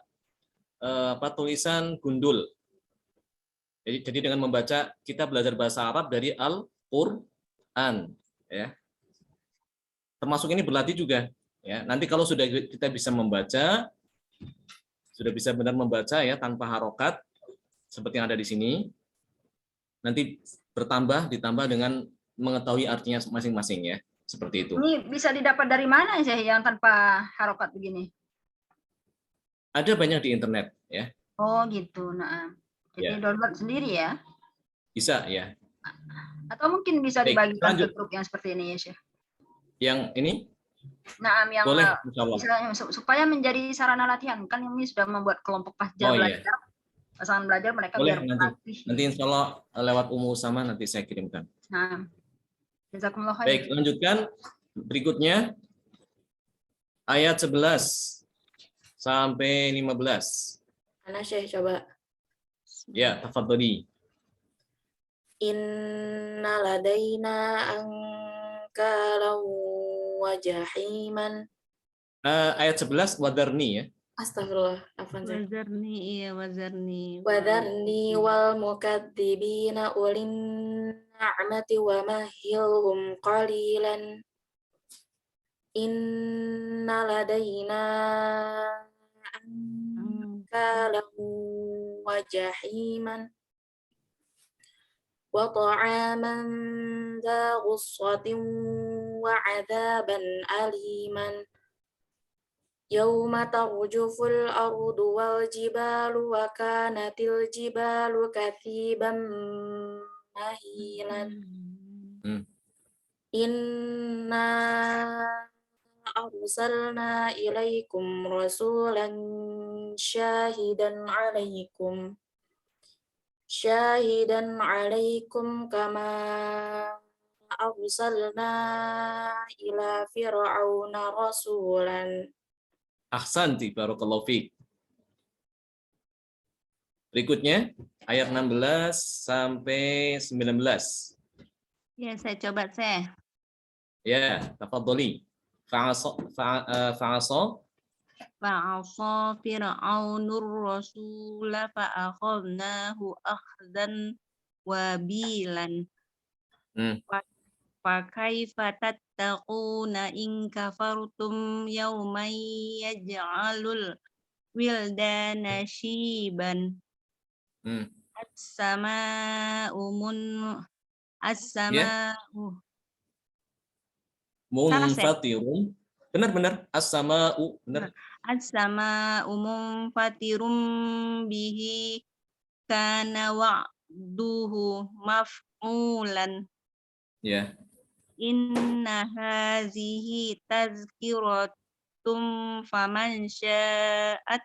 tulisan gundul. Jadi dengan membaca kita belajar bahasa Arab dari Al-Qur'an. Ya. Termasuk ini berlatih juga. Ya, nanti kalau sudah kita bisa membaca, sudah bisa benar membaca ya tanpa harokat seperti yang ada di sini, nanti ditambah dengan mengetahui artinya masing-masing ya, seperti itu. Ini bisa didapat dari mana sih yang tanpa harokat begini? Ada banyak di internet ya. Oh gitu, nah. Jadi download sendiri ya? Bisa ya. Atau mungkin bisa dibagikan ke grup yang seperti ini ya Syekh? Yang ini? Nah, yang boleh, supaya menjadi sarana latihan kan ini sudah membuat kelompok pelajar belajar, pasangan belajar mereka boleh, biar nanti insya Allah lewat Ummu Usama nanti saya kirimkan. Nah, jazakumullah khair. Baik, lanjutkan berikutnya ayat 11 sampai 15. Mana Syekh coba? Ya, tafadhali. Inna ladaina ankalau wa jahiman. Ayat 11 wadarni ya. Astagfirullah, afwan. Wazarni iya wazarni. Wadarni wal mukadzibina ulin na'mati wa mahilhum qalilan. Inna ladaina ankalau wa jahiman. Wa ta'aman dha ghussatin wa 'adzaban aliman. Yauma tarjuful ardu wal jibalu wa kanatil jibalu katsiban mahilan. Inna arsalna ilaikum rasulan syahidan alaikum kama arsalna ila fir'auna rasulan. Ahsanti, barakallahu fiik. Berikutnya ayat 16 sampai 19. Ya, saya coba Syekh. Ya, tafadhali. Fa'asa Fir'aunur rasula fa'akhadnahu akhdan wabilan. Fa kaifa tattaquna in kafartum yawman yaj'alul wildana shiban. As-sama'u munfatirun. Benar-benar as-sama'u, benar. As-sama'u munfatirum bihi kana wa'duhu maf'ulan. Ya. Inna hazihi tazkiratum faman sya'at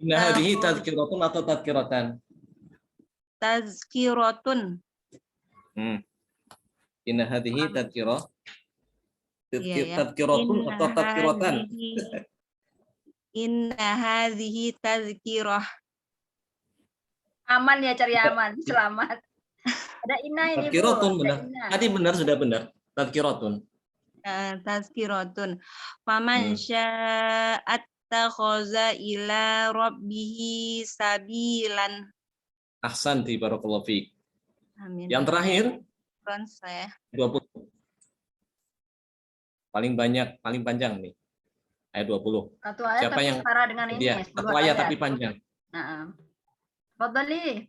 Inna hadhihi tadhkiratun atau tadhkiratan? tazkiratun. Inna hadhihi tadhkirah. Iya ya. Tadhkiratun atau tadhkiratan? Inna hazihi tazkirah. Aman ya, cari aman, selamat. Ada Ina ini Bu. Tadhkiratun Ada benar. Ina. Tadi benar, sudah benar. Tadhkiratun. Tazkiratun. Faman sya'at takhaza ila rabbihi sabilan. Ahsanti, barakallahu fiik. Amin. Yang terakhir Saya 20. Paling banyak, paling panjang nih. Ayat 20. Satu ayat Siapa tapi yang setara dengan ini. dia? 10 Satu ayat tapi panjang. Nah, Fadli.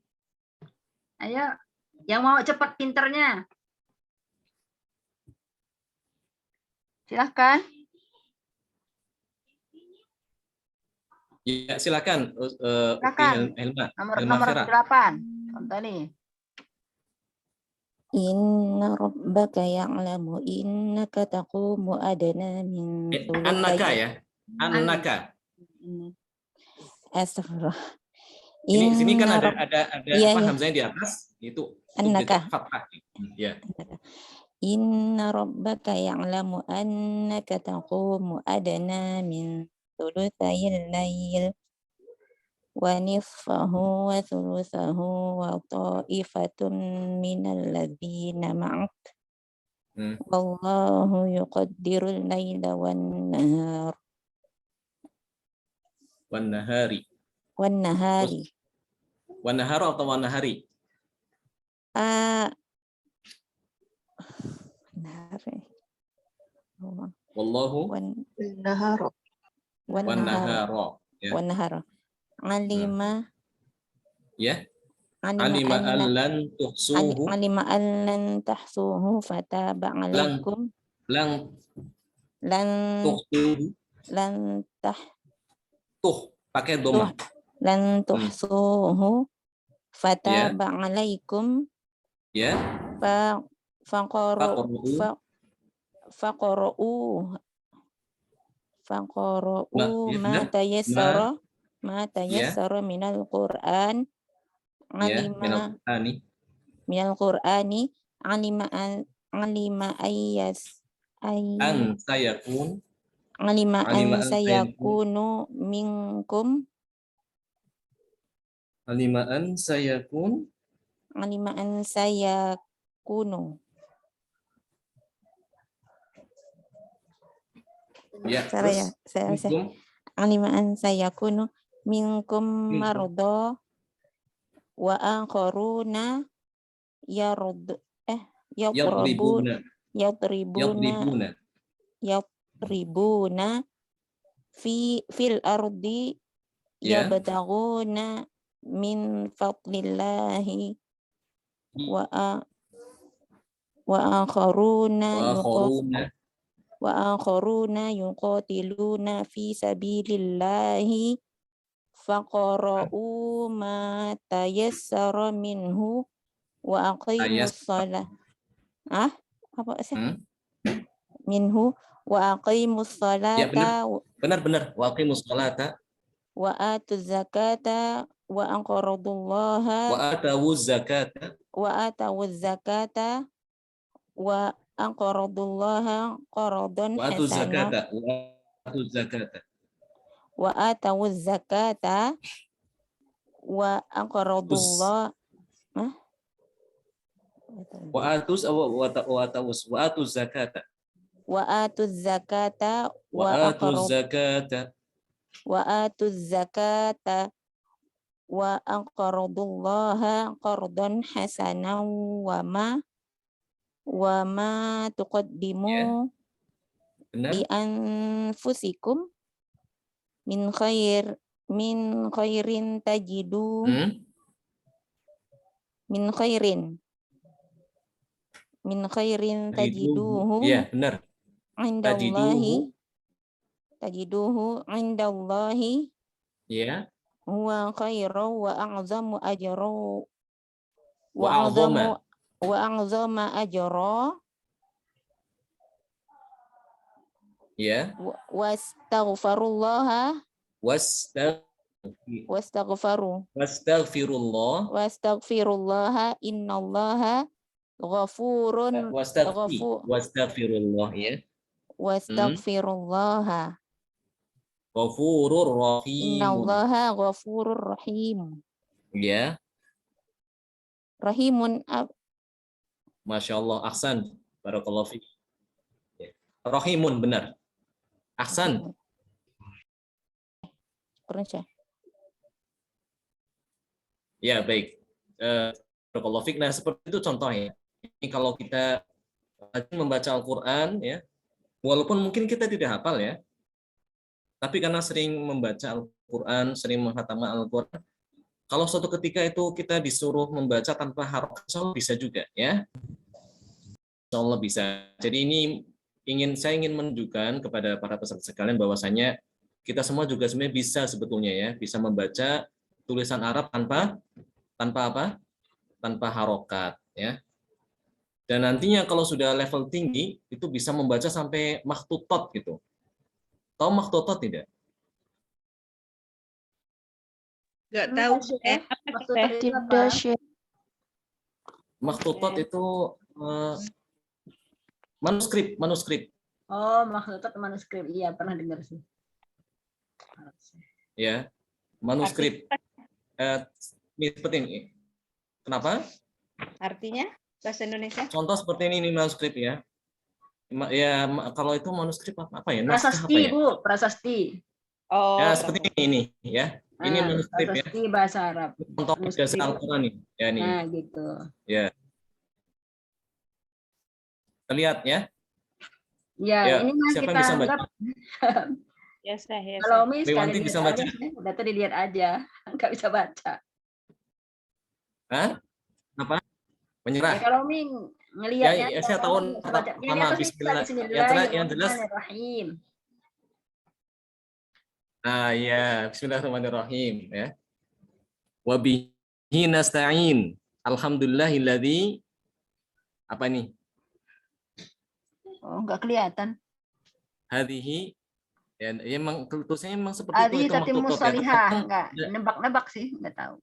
Ayo, yang mau cepat pinternya. Silahkan. Ya, silakan. Silakan. Helma. Nomor Helma nomor Fira. 8. Fadli. Inna rabbaka ya'lamu innaka taqumu adna min Annaka thuluthay ya. Annaka. Astaghfirullah. Sini kan ada iya, apa iya. hamzahnya di atas, itu Annaka. fathah. Ya. Inna rabbaka ya'lamu annaka taqumu adna min thuluthayil layl wa nisfahu wa thuluthahu wa ta'ifatun minal ladzina ma'ak wallahu yuqaddirul laila wan nahar Wan nahari. wan nahari Wan naharu atau wan nahari? nahari Wallahu wan Naharo. wan nahar nahara. Ya. wan nahar alima Ya. alima Alima allan tuhsuhu. alima allan tahsuhu fataba alaikum Lang lan tuhsuhu. lan Pakai dhamma. lan tuhsuhu fataba alaikum Ya. faqaru ma tayassara minal Qur'an minal Qur'ani alima an sayakun. alima an sayakunu minkum Alima an sayakun. alima an sayakunu Ya, saya alima an sayakunu minkum mardo wa akharuna yadribuna fil ardi yabtaghuna min fadlillahi wa akharuna yuqatiluna fi sabilillahi faqra'u ma tayassara minhu wa aqimus shalah minhu wa aqimus salata. Ya, benar. Wa aqimus salata. Wa atuz zakata wa aqradullaha. Wa atawuz zakata. Wa atawuz zakata wa aqradullaha qaradan hasana. Wa atuz zakata. Wa atawuz zakata wa aqradullaha. Wa atuz zakata. Wa atuz zakata wa atuz zakata wa aqradullaha qardan hasanan wa ma tuqaddimu li anfusikum min khairin tajidu min khairin tajiduhu. Ya, benar. Tajiduhu indallahi. Ya. Huwa khairan wa a'zamu ajra. Wa a'zama ajra. Ya. Wastaghfirullaha wastaghfirullaha innallaha ghafurun Wastaghfirullah ya. wastaghfirullaha Ghafurur rahimun. innallaha ghafurur rahim. Ya. Rahimun Masya Allah, ahsan. Barakallahu fiik. Ya. Rahimun, benar. Ahsan. Ya, baik. Barakallahu fiik. Nah, seperti itu contohnya. Ini kalau kita membaca Al-Quran, ya, walaupun mungkin kita tidak hafal ya, tapi karena sering membaca Al-Quran, sering menghatamah Al-Quran, kalau suatu ketika itu kita disuruh membaca tanpa harokat, insya Allah bisa juga ya. Insya Allah bisa. Jadi ini saya ingin menunjukkan kepada para peserta sekalian bahwasanya kita semua juga sebenarnya bisa sebetulnya ya, bisa membaca tulisan Arab tanpa apa? Tanpa harokat ya. Dan nantinya kalau sudah level tinggi itu bisa membaca sampai makhtutot gitu. Tahu makhtutot tidak? Nggak tahu. Tidak, Syekh. Makhtutot itu manuskrip. Oh, makhtutot manuskrip. Iya, pernah dengar sih. Ya, manuskrip. Seperti ini. Kenapa? Artinya bahasa Indonesia? Contoh seperti ini manuskrip ya. Ya, kalau itu manuskrip apa ya? Prasasti, Naskah apa ya? Bu, prasasti. Oh, Ya, seperti ini ya. Ini manuskrip ya. Prasasti bahasa Arab. Contoh ijazah Al-Quran nih. Ya, nih. Nah, gitu. Ya. Terlihat ya? Ya, Ya, ini yang siapa kita yang bisa baca? anggap. ya saya. Kalau Umi Dewanti sekali bisa lihat baca? aja, udah tadi lihat aja, nggak bisa baca. Hah? Apa? Menyerah? Ya, kalau Umi ngelihatnya, Ya, saya tahu pertama bismillah. Yang jelas. Bismillahirrahmanirrahim. Ya, bismillahirrahmanirrahim ya. Wa bihi nasta'in. Alhamdulillahilladzi apa nih? Oh, nggak kelihatan. Hadhihi ya, emang tulisannya emang seperti Adi itu tapi maktutut ya. musalihah, nggak nebak-nebak sih, nggak tahu.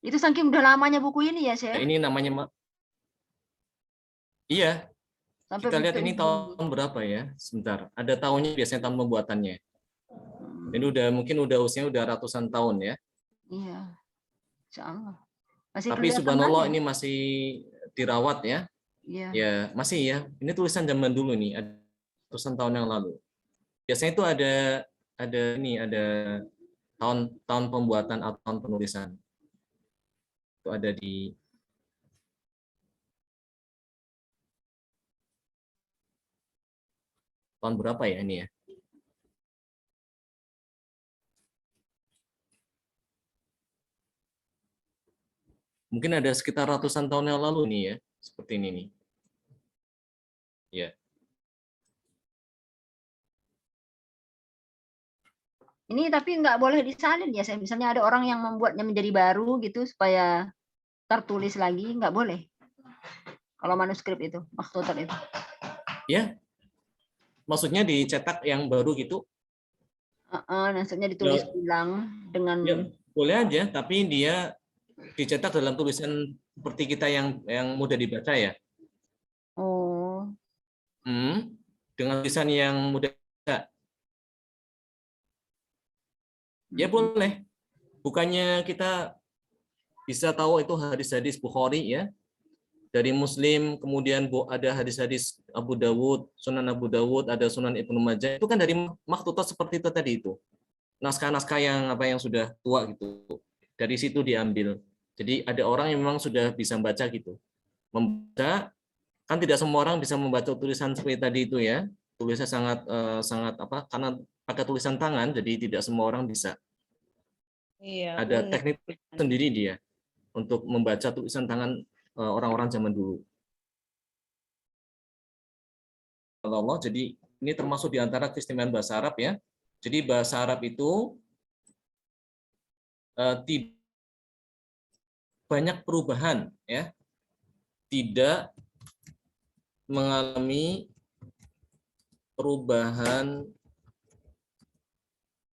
Itu saking udah lamanya buku ini ya, Syekh. Ini namanya iya. Sampai Kita lihat ini bentuk tahun berapa ya? Sebentar. Ada tahunnya biasanya tahun pembuatannya. Ini mungkin usianya udah ratusan tahun ya. Iya. Insyaallah. Masih Tapi kelihatan subhanallah banget. ini masih dirawat ya. Iya. Ya, masih ya. Ini tulisan zaman dulu nih, ada ratusan tahun yang lalu. Biasanya itu ada tahun pembuatan atau tahun penulisan. Itu ada di tahun berapa ya ini ya? Mungkin ada sekitar ratusan tahun yang lalu nih ya, seperti ini nih. Ya. Ini tapi nggak boleh disalin ya, saya misalnya ada orang yang membuatnya menjadi baru gitu supaya tertulis lagi, nggak boleh. Kalau manuskrip itu, makhtutat itu. Ya. Maksudnya dicetak yang baru gitu? Maksudnya ditulis ulang dengan. Ya, boleh aja, tapi dia dicetak dalam tulisan seperti kita yang mudah dibaca ya. Oh. Dengan tulisan yang mudah dibaca. Ya boleh. Bukannya kita bisa tahu itu hadis-hadis Bukhari ya. Dari Muslim, kemudian ada hadis-hadis Abu Dawud, Sunan Abu Dawud, ada Sunan Ibnu Majah. Itu kan dari makhtutat seperti itu tadi itu. Naskah-naskah yang sudah tua gitu. Dari situ diambil. Jadi ada orang yang memang sudah bisa membaca gitu. Membaca, kan tidak semua orang bisa membaca tulisan seperti tadi itu ya. Tulisnya sangat karena pakai tulisan tangan, jadi tidak semua orang bisa. Iya, ada teknik sendiri dia untuk membaca tulisan tangan orang-orang zaman dulu. Allah, jadi ini termasuk di antara keistimewaan bahasa Arab ya. Jadi bahasa Arab itu banyak perubahan ya. Tidak mengalami perubahan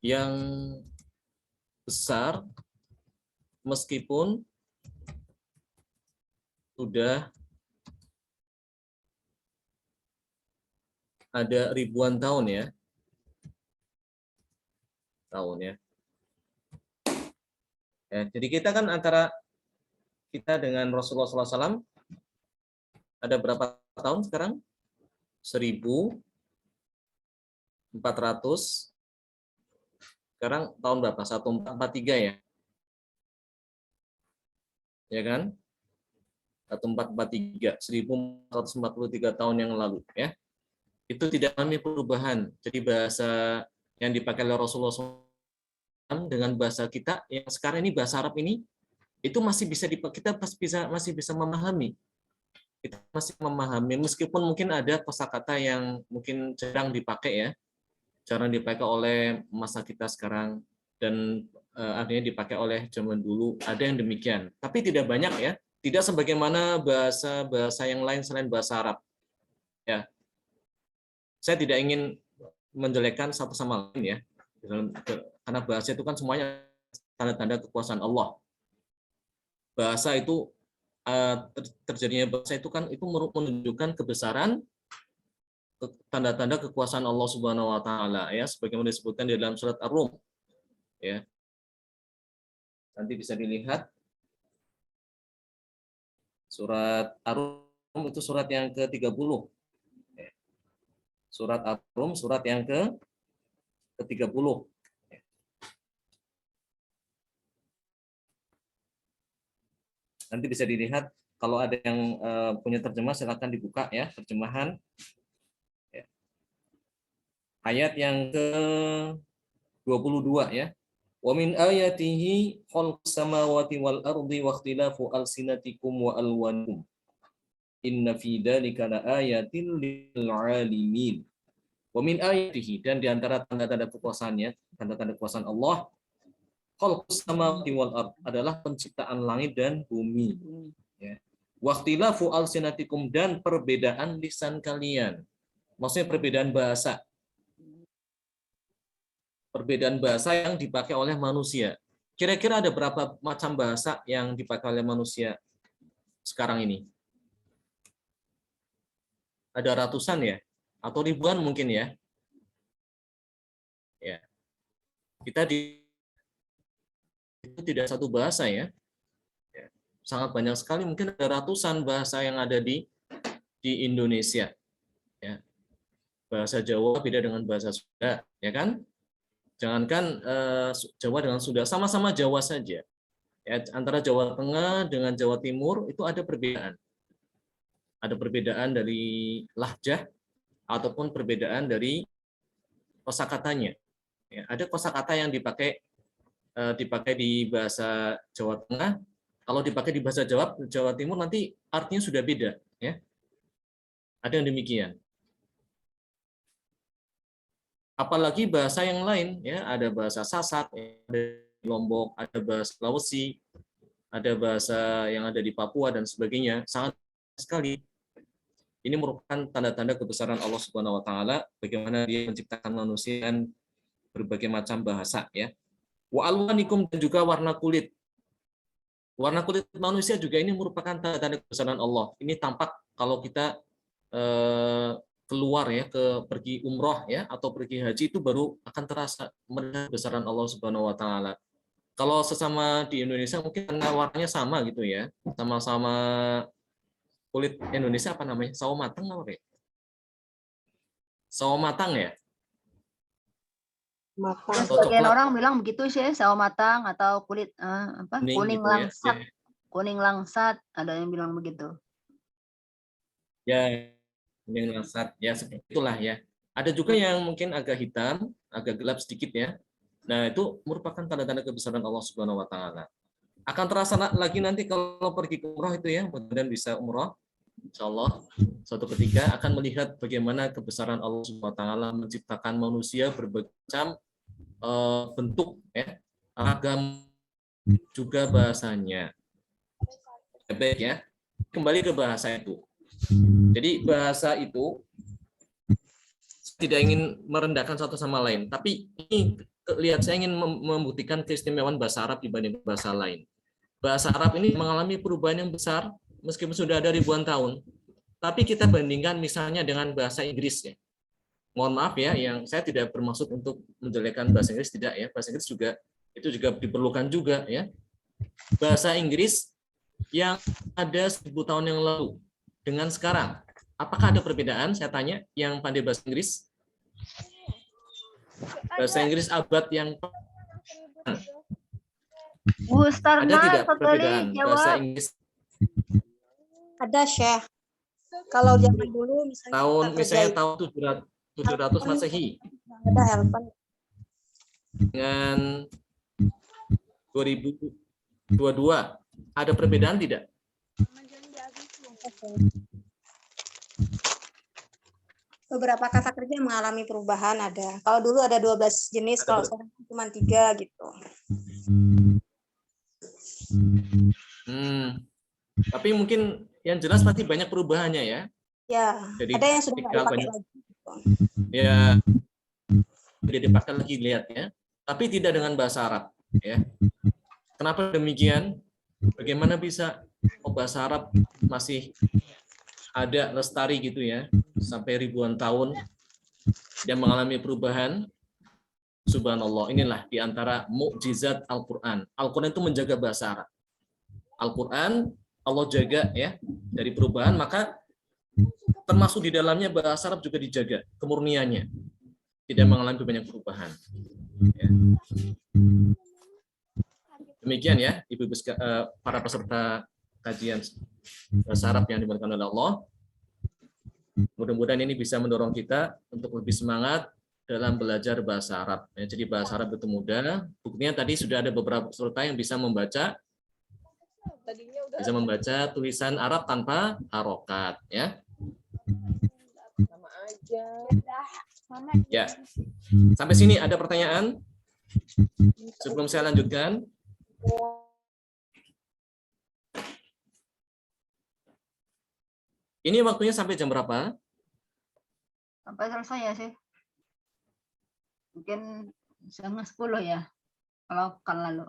yang besar meskipun sudah ada ribuan tahun ya. Jadi kita kan antara kita dengan Rasulullah SAW ada berapa tahun sekarang? 1400. Sekarang tahun berapa? 1443 ya? Ya kan? 1443, 1443 tahun yang lalu ya. Itu tidak alami perubahan. Jadi bahasa yang dipakai oleh Rasulullah SAW dengan bahasa kita yang sekarang ini bahasa Arab ini itu masih bisa kita masih bisa memahami. Kita masih memahami meskipun mungkin ada kosakata yang mungkin jarang dipakai ya. Jarang dipakai oleh masa kita sekarang dan artinya dipakai oleh zaman dulu, ada yang demikian. Tapi tidak banyak ya. Tidak sebagaimana bahasa yang lain selain bahasa Arab. Ya. Saya tidak ingin menjelekkan satu sama lain ya. Karena bahasa itu kan semuanya tanda-tanda kekuasaan Allah. Bahasa itu terjadinya bahasa itu kan itu menunjukkan kebesaran, tanda-tanda kekuasaan Allah Subhanahu wa taala ya, sebagaimana disebutkan di dalam surat Ar-Rum. Ya. Nanti bisa dilihat surat Ar-Rum itu surat yang ke-30. Surat Ar-Rum surat yang ke-30. Nanti bisa dilihat kalau ada yang punya terjemah silakan dibuka ya terjemahan. Ya. Ayat yang ke-22 ya. Wa min ayatihi khalqus samawati wal ardi wa ikhtilafu alsinatikum wa alwanikum. Inna fi dzalika laayatin lil alimin. Wa min ayatihi, dan di antara tanda-tanda kekuasaannya, tanda-tanda kekuasaan Allah, khalqus samawati wal ard, adalah penciptaan langit dan bumi. Ya. Wa ikhtilafu alsinatikum, dan perbedaan lisan kalian. Maksudnya perbedaan bahasa. Perbedaan bahasa yang dipakai oleh manusia. Kira-kira ada berapa macam bahasa yang dipakai oleh manusia sekarang ini? Ada ratusan ya? Atau ribuan mungkin ya? Ya. Kita itu tidak satu bahasa ya. Ya. Sangat banyak sekali, mungkin ada ratusan bahasa yang ada di Indonesia. Ya. Bahasa Jawa beda dengan bahasa Sunda, ya kan? Jangankan Jawa dengan Sunda, sama-sama Jawa saja. Ya, antara Jawa Tengah dengan Jawa Timur itu ada perbedaan. Ada perbedaan dari lahjah ataupun perbedaan dari kosakatanya. Ya, ada kosakata yang dipakai di bahasa Jawa Tengah, kalau dipakai di bahasa Jawa Timur nanti artinya sudah beda. Ya. Ada yang demikian. Apalagi bahasa yang lain, ya, ada bahasa Sasak, ada di Lombok, ada bahasa Sulawesi, ada bahasa yang ada di Papua dan sebagainya, sangat sekali. Ini merupakan tanda-tanda kebesaran Allah Subhanahu wa taala, bagaimana Dia menciptakan manusia dan berbagai macam bahasa ya. Wa alwanikum, dan juga warna kulit. Warna kulit manusia juga ini merupakan tanda-tanda kebesaran Allah. Ini tampak kalau kita keluar ya, pergi umroh ya atau pergi haji, itu baru akan terasa kebesaran Allah Subhanahu wa taala. Kalau sesama di Indonesia mungkin karena warnanya sama gitu ya. Sama-sama kulit Indonesia, apa namanya? Sawo matang apa ya? Sawo matang ya? Ya, sebagian orang bilang begitu sih, sawo matang atau kulit kuning gitu langsat. ya. Kuning langsat, ada yang bilang begitu. Ya, kuning langsat ya, seperti itulah ya. Ada juga yang mungkin agak hitam, agak gelap sedikit ya. Nah, itu merupakan tanda-tanda kebesaran Allah Subhanahu wa taala. Akan terasa lagi nanti kalau pergi ke umroh itu ya, mudah-mudahan bisa umroh. Insyaallah suatu ketika akan melihat bagaimana kebesaran Allah Subhanahu wa taala menciptakan manusia berbagai macam bentuk ya, ragam juga bahasanya. Baik ya. Kembali ke bahasa itu. Jadi bahasa itu tidak ingin merendahkan satu sama lain, tapi ini lihat, saya ingin membuktikan keistimewaan bahasa Arab dibanding bahasa lain. Bahasa Arab ini mengalami perubahan yang besar meskipun sudah ada ribuan tahun. Tapi kita bandingkan misalnya dengan bahasa Inggris ya. Mohon maaf ya, yang saya tidak bermaksud untuk menjelekkan bahasa Inggris, tidak ya. Bahasa Inggris juga itu juga diperlukan juga ya. Bahasa Inggris yang ada 1000 tahun yang lalu dengan sekarang, apakah ada perbedaan? Saya tanya yang pandai bahasa Inggris. Bahasa Inggris abad yang Bu Starna, ada tidak sekali perbedaan bahasa jawab. Inggris Ada, Syekh. Kalau zaman dulu misalnya tahun kita misalnya kerjain, tahun 700 Masehi ada helpan. dengan 2022, ada perbedaan tidak? Beberapa kata kerja mengalami perubahan ada. Kalau dulu ada 12 jenis, kalau sekarang cuma 3 gitu. Tapi mungkin yang jelas pasti banyak perubahannya ya. Ya, Jadi ada yang sudah nggak ketika dipakai banyak lagi. Gitu. ya tidak dipakai lagi lihat ya. Tapi tidak dengan bahasa Arab ya. Kenapa demikian? Bagaimana bisa bahasa Arab masih ada lestari gitu ya sampai ribuan tahun dan mengalami perubahan? Subhanallah, inilah diantara mukjizat Al-Quran. Al-Quran itu menjaga bahasa Arab. Al-Quran Allah jaga ya dari perubahan, maka termasuk di dalamnya bahasa Arab juga dijaga kemurniannya, tidak mengalami banyak perubahan. Ya. Demikian ya, Ibu para peserta kajian bahasa Arab yang dimuliakan oleh Allah. Mudah-mudahan ini bisa mendorong kita untuk lebih semangat dalam belajar bahasa Arab. Ya, jadi bahasa Arab itu mudah. Buktinya tadi sudah ada beberapa peserta yang bisa membaca tulisan Arab tanpa harokat. Ya. Ya. Sampai sini ada pertanyaan? Sebelum saya lanjutkan. Ini waktunya sampai jam berapa? Sampai selesai ya sih. Mungkin 9:30 ya. Kalau kan lalu.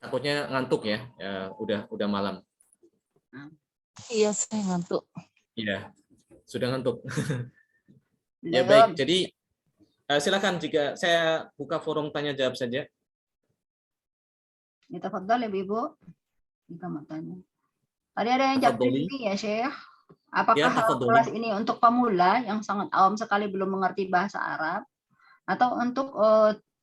Takutnya ngantuk ya. Ya udah malam. Iya, saya ngantuk. Iya. Sudah ngantuk. Belum. Ya baik. Jadi silakan jika saya buka forum tanya jawab saja. Kita tafadhol ya Ibu. Kita mau tanya. Tadi ada yang jawab Tafadholi. ini ya Syekh. Apakah Ya, tafadholi. kelas ini untuk pemula yang sangat awam sekali belum mengerti bahasa Arab atau untuk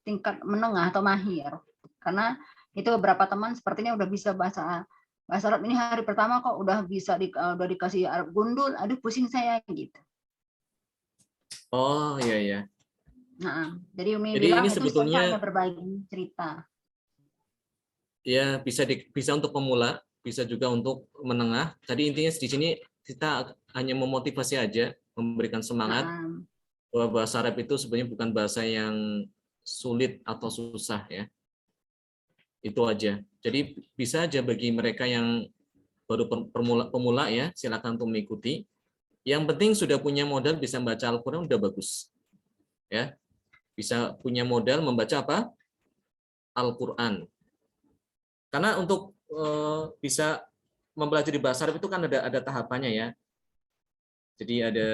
tingkat menengah atau mahir? Karena itu beberapa teman sepertinya udah bisa bahasa Arab ini hari pertama kok udah bisa udah dikasih Arab gundul, aduh pusing saya gitu. Oh iya ya. Nah, jadi Umi Jadi bilang ini itu sebetulnya hanya berbagi cerita. ya bisa untuk pemula, bisa juga untuk menengah. Jadi intinya di sini kita hanya memotivasi aja, memberikan semangat bahwa bahasa Arab itu sebenarnya bukan bahasa yang sulit atau susah ya. Itu aja. Jadi bisa aja bagi mereka yang baru pemula ya, silakan untuk mengikuti. Yang penting sudah punya modal bisa membaca Al-Qur'an udah bagus. Ya. Bisa punya modal membaca apa? Al-Qur'an. Karena untuk bisa mempelajari bahasa Arab itu kan ada tahapannya ya. Jadi ada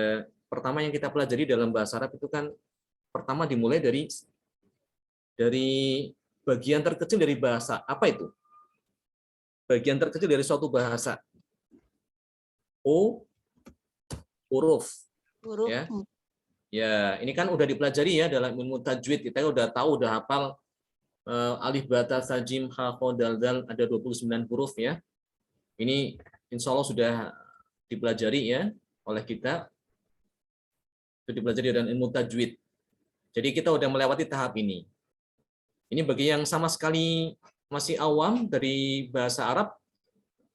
pertama yang kita pelajari dalam bahasa Arab itu kan pertama dimulai dari bagian terkecil dari bahasa. Apa itu? Bagian terkecil dari suatu bahasa. Huruf. Ya. Ya, ini kan udah dipelajari ya dalam ilmu tajwid. Kita udah tahu, udah hafal alif, ba, ta, sa, jim, ha, kha, dal, dal, ada 29 huruf ya. Ini insya Allah sudah dipelajari ya oleh kita. Itu dipelajari dalam ilmu tajwid. Jadi kita udah melewati tahap ini. Ini bagi yang sama sekali masih awam dari bahasa Arab,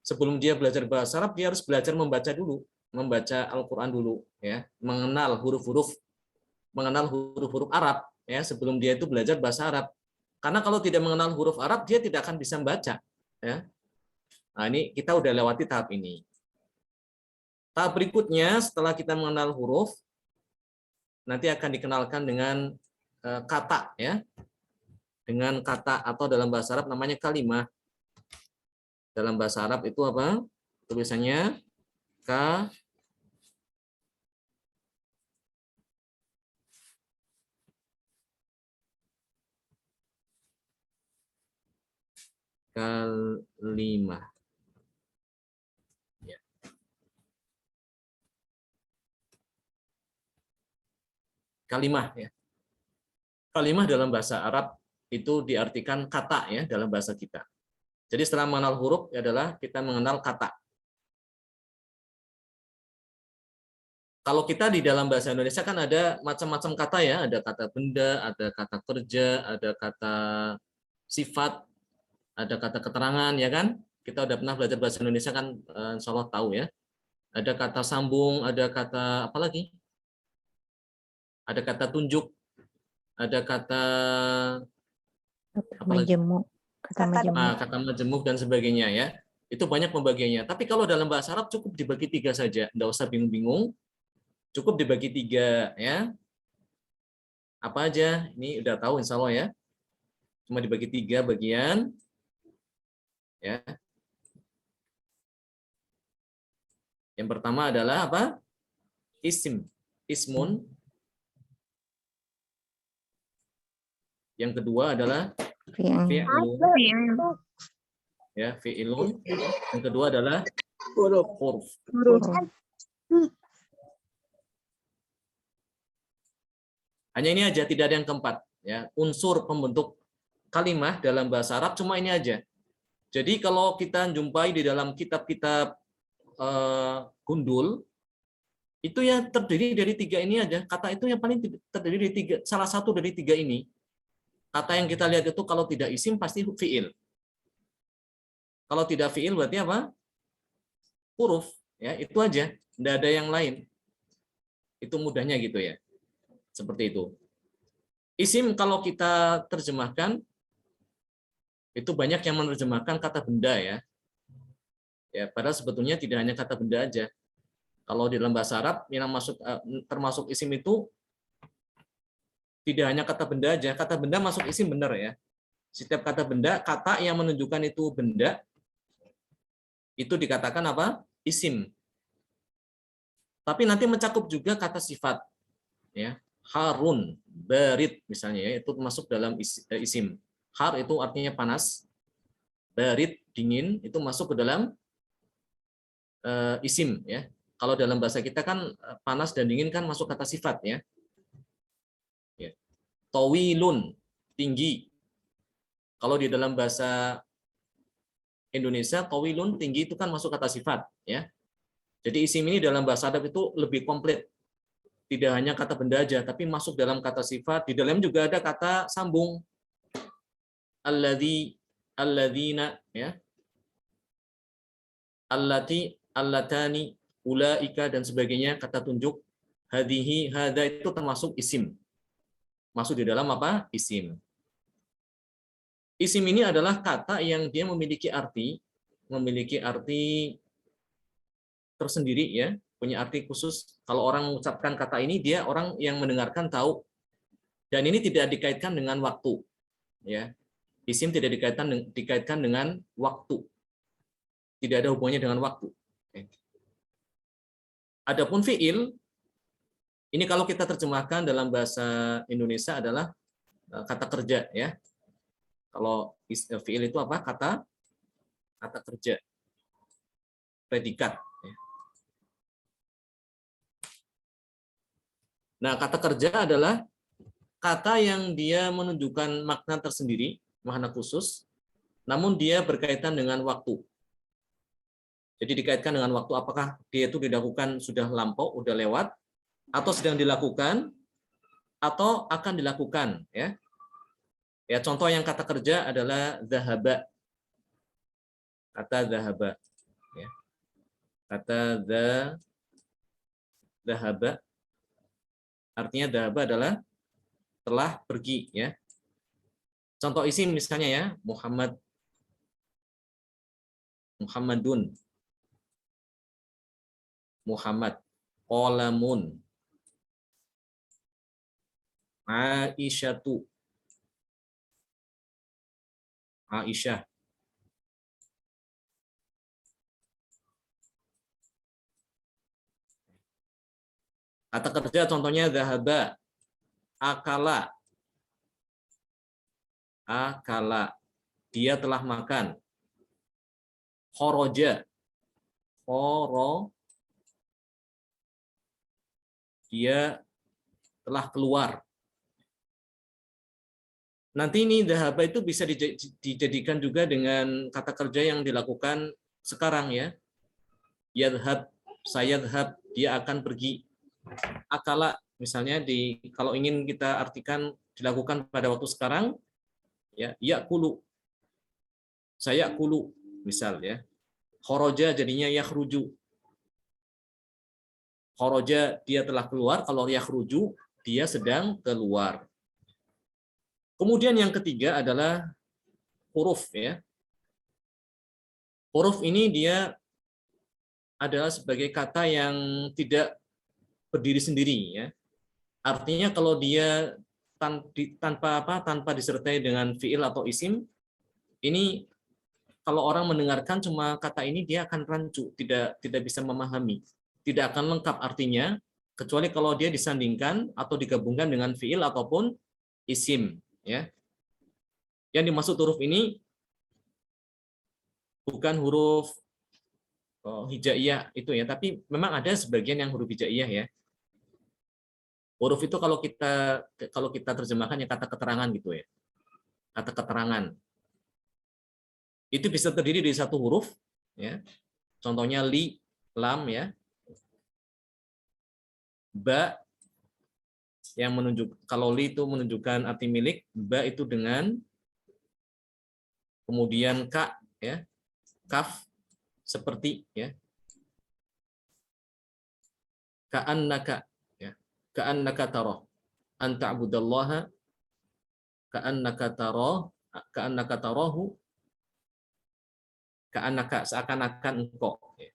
sebelum dia belajar bahasa Arab, dia harus belajar membaca dulu, membaca Al-Quran dulu, ya, mengenal huruf-huruf Arab, ya, sebelum dia itu belajar bahasa Arab. Karena kalau tidak mengenal huruf Arab, dia tidak akan bisa membaca. Ya. Nah, ini kita udah lewati tahap ini. Tahap berikutnya, setelah kita mengenal huruf, nanti akan dikenalkan dengan kata ya. Dengan kata atau dalam bahasa Arab namanya kalimah. Dalam bahasa Arab itu apa? Tulisannya kalimah. Ya. Kalimah ya. Kalimah dalam bahasa Arab itu diartikan kata ya dalam bahasa kita. Jadi setelah mengenal huruf adalah kita mengenal kata. Kalau kita di dalam bahasa Indonesia kan ada macam-macam kata ya, ada kata benda, ada kata kerja, ada kata sifat, ada kata keterangan ya kan? Kita udah pernah belajar bahasa Indonesia kan, insya Allah tahu ya. Ada kata sambung, ada kata apa lagi? Ada kata tunjuk, ada kata apa lagi? Majemuk. Kata majemuk. Kata majemuk dan sebagainya ya. Itu banyak pembagiannya. Tapi kalau dalam bahasa Arab cukup dibagi 3 saja, nggak usah bingung-bingung. Cukup dibagi 3 ya. Apa aja? Ini udah tahu insya Allah ya. Cuma dibagi 3 bagian. Ya. Yang pertama adalah apa? Isim. Ismun. Yang kedua adalah fi'lun. Ya, fi'lun. Yang kedua adalah huruf. Hanya ini aja, tidak ada yang keempat. Ya, unsur pembentuk kalimah dalam bahasa Arab cuma ini aja. Jadi kalau kita jumpai di dalam kitab-kitab gundul, itu ya terdiri dari 3 ini aja. Kata itu yang paling terdiri dari 3, salah satu dari 3 ini. Kata yang kita lihat itu kalau tidak isim pasti fi'il. Kalau tidak fi'il berarti apa? Huruf. Ya, itu aja. Tidak ada yang lain. Itu mudahnya gitu ya. Seperti itu. Isim kalau kita terjemahkan, itu banyak yang menerjemahkan kata benda ya. Ya, padahal sebetulnya tidak hanya kata benda aja. Kalau di dalam bahasa Arab yang termasuk isim itu tidak hanya kata benda aja. Kata benda masuk isim benar ya. Setiap kata benda, kata yang menunjukkan itu benda, itu dikatakan apa? Isim. Tapi nanti mencakup juga kata sifat. Ya. Harun, barid misalnya ya, itu masuk dalam isim. Har itu artinya panas, barid dingin itu masuk ke dalam isim ya. Kalau dalam bahasa kita kan panas dan dingin kan masuk kata sifat ya. Ya. Tawilun, tinggi. Kalau di dalam bahasa Indonesia tawilun, tinggi itu kan masuk kata sifat ya. Jadi isim ini dalam bahasa Arab itu lebih komplit. Tidak hanya kata benda aja, tapi masuk dalam kata sifat. Di dalam juga ada kata sambung. Alladzi, alladzina, ya. Allati, allatani, ulaika, dan sebagainya, kata tunjuk. Hadihi, hada itu termasuk isim. Masuk di dalam apa? Isim. Isim ini adalah kata yang dia memiliki arti tersendiri ya. Punya arti khusus. Kalau orang mengucapkan kata ini, dia orang yang mendengarkan tahu. Dan ini tidak dikaitkan dengan waktu. Ya, isim tidak dikaitkan dengan waktu. Tidak ada hubungannya dengan waktu. Adapun fiil, ini kalau kita terjemahkan dalam bahasa Indonesia adalah kata kerja. Ya, kalau fiil itu apa? Kata kerja, predikat. Nah, kata kerja adalah kata yang dia menunjukkan makna tersendiri, makna khusus, namun dia berkaitan dengan waktu. Jadi dikaitkan dengan waktu, apakah dia itu dilakukan sudah lampau, sudah lewat, atau sedang dilakukan, atau akan dilakukan. Ya, ya contoh yang kata kerja adalah zahaba. Kata zahaba. Ya. Kata zahaba. Artinya zahaba adalah telah pergi ya. Contoh isim misalnya ya, Muhammadun, Muhammad, qalamun, Aisyatu. Aisyah. Kata kerja contohnya zahaba, akala. Akala, dia telah makan. Khoroja, dia telah keluar. Nanti ini zahaba itu bisa dijadikan juga dengan kata kerja yang dilakukan sekarang ya. Yadhab, sayadhab, dia akan pergi. Akala misalnya kalau ingin kita artikan dilakukan pada waktu sekarang ya, yakulu, saya kulu misal ya. Khoroja jadinya yakhruju. Khoroja dia telah keluar, kalau yakhruju dia sedang keluar. Kemudian yang ketiga adalah huruf ya. Huruf ini dia adalah sebagai kata yang tidak berdiri sendiri ya. Artinya kalau dia tanpa disertai dengan fiil atau isim, ini kalau orang mendengarkan cuma kata ini dia akan rancu, tidak bisa memahami, tidak akan lengkap artinya kecuali kalau dia disandingkan atau digabungkan dengan fiil ataupun isim ya. Yang dimaksud huruf ini bukan huruf hijaiyah itu ya, tapi memang ada sebagian yang huruf hijaiyah ya. Huruf itu kalau kita terjemahkan ya kata keterangan gitu ya. Kata keterangan. Itu bisa terdiri dari satu huruf ya. Contohnya li, lam ya. Ba yang kalau li itu menunjukkan arti milik, ba itu dengan, kemudian ka ya. Kaf seperti ya. Ka'annaka ya. Ka'annaka tarah an ta'budallaha ka'annaka tarahu ka'annaka seakan-akan engkau ya.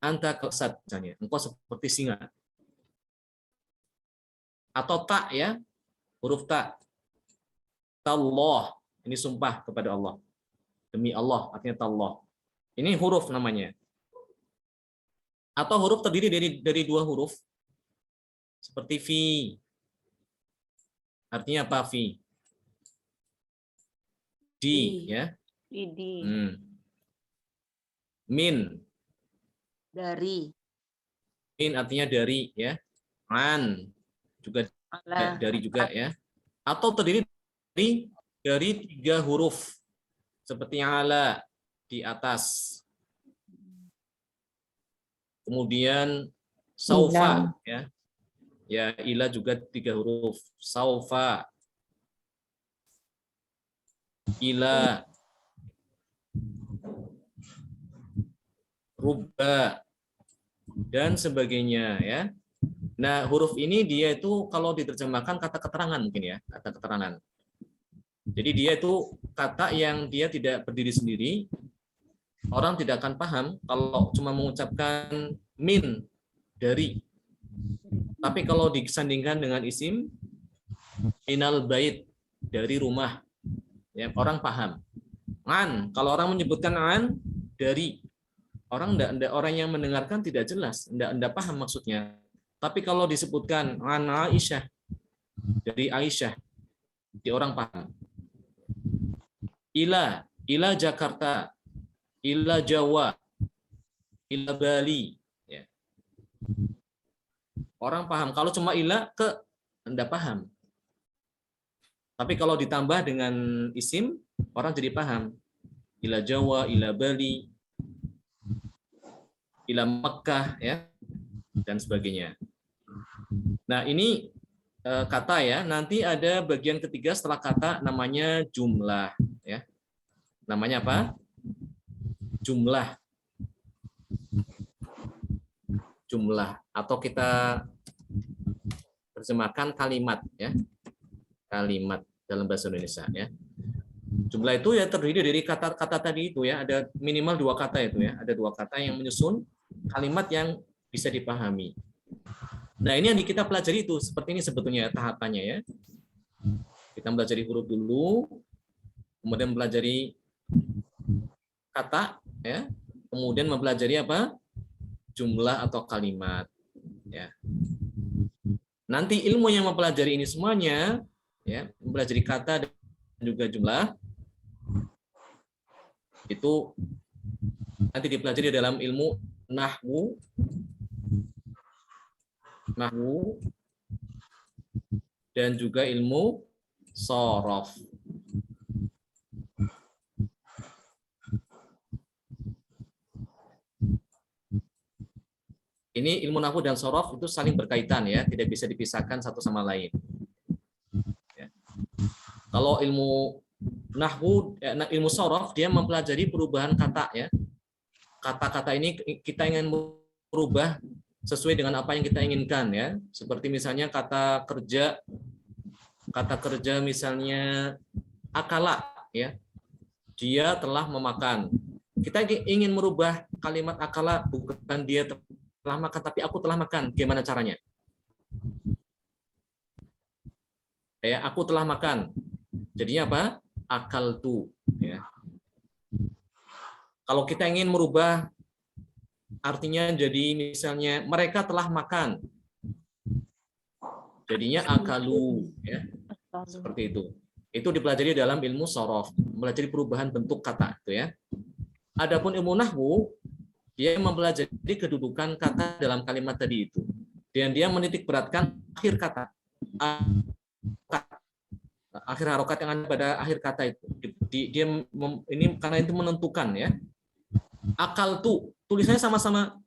Anta kasad misalnya, engkau seperti singa. Atau tak ya, huruf tak. Tallah, ini sumpah kepada Allah. Demi Allah, artinya tallah. Ini huruf namanya. Atau huruf terdiri dari dua huruf. Seperti fi. Artinya apa fi? Di ya. Idi. Min. Dari. Min artinya dari ya. An juga dari juga ya. Atau terdiri dari tiga huruf. Seperti ala di atas. Kemudian saufa ya. Ya, ila juga tiga huruf. Saufa. Ila. Rubba. Dan sebagainya ya. Nah, huruf ini dia itu kalau diterjemahkan kata keterangan mungkin ya, kata keterangan. Jadi dia itu kata yang dia tidak berdiri sendiri. Orang tidak akan paham kalau cuma mengucapkan min, dari. Tapi kalau disandingkan dengan isim, minal bait, dari rumah, ya, orang paham. An, kalau orang menyebutkan an, dari. Orang yang mendengarkan tidak jelas, enggak paham maksudnya. Tapi kalau disebutkan an Aisyah, dari Aisyah, di orang paham. Ila Jakarta, ila Jawa, ila Bali. Ya. Orang paham. Kalau cuma ila enggak paham. Tapi kalau ditambah dengan isim, orang jadi paham. Ila Jawa, ila Bali, ila Mekkah, ya, dan sebagainya. Nah, ini kata ya. Nanti ada bagian ketiga setelah kata namanya jumlah. Ya. Namanya apa? Jumlah. Jumlah. Atau kita terjemahkan kalimat. Ya. Kalimat dalam bahasa Indonesia. Ya. Jumlah itu ya terdiri dari kata-kata tadi itu ya. Ada minimal 2 kata itu ya. Ada 2 kata yang menyusun kalimat yang bisa dipahami. Nah, ini yang kita pelajari itu seperti ini sebetulnya tahapannya ya. Kita pelajari huruf dulu, kemudian mempelajari kata ya, kemudian mempelajari apa? Jumlah atau kalimat ya. Nanti ilmu yang mempelajari ini semuanya ya, mempelajari kata dan juga jumlah itu nanti dipelajari dalam ilmu nahwu dan juga ilmu shorof. Ini ilmu nahwu dan shorof itu saling berkaitan ya, tidak bisa dipisahkan satu sama lain. Ya. Kalau ilmu nahwu, ilmu shorof dia mempelajari perubahan kata ya. Kata-kata ini kita ingin merubah sesuai dengan apa yang kita inginkan ya. Seperti misalnya kata kerja misalnya akala ya. Dia telah memakan. Kita ingin merubah kalimat akala bukan dia telah makan tapi aku telah makan. Gimana caranya? Ya, aku telah makan. Jadinya apa? Akal tu ya. Kalau kita ingin merubah artinya jadi misalnya mereka telah makan. Jadinya akalu ya. Seperti itu. Itu dipelajari dalam ilmu shorof, mempelajari perubahan bentuk kata itu ya. Adapun ilmu nahwu dia mempelajari kedudukan kata dalam kalimat tadi itu. Dan dia menitik beratkan akhir kata. Akhir harokat yang ada pada akhir kata itu. Dia ini karena itu menentukan ya. Akal tu tulisannya sama-sama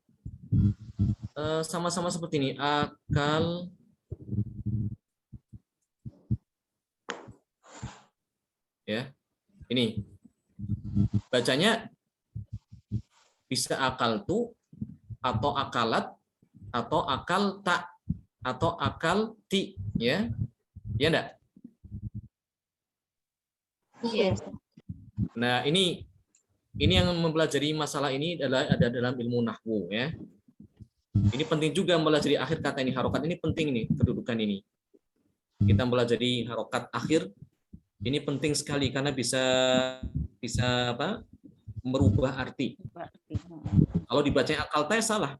seperti ini. Akal ya. Ini bacanya bisa akal tu atau akalat atau akal tak atau akal ti ya. Ya enggak? Yes. Nah, ini yang mempelajari masalah ini adalah ada dalam ilmu nahwu ya. Ini penting juga mempelajari akhir kata ini, harokat ini penting nih, kedudukan ini. Kita mempelajari harokat akhir ini penting sekali karena bisa apa? Merubah arti. Kalau dibacanya akal ta salah.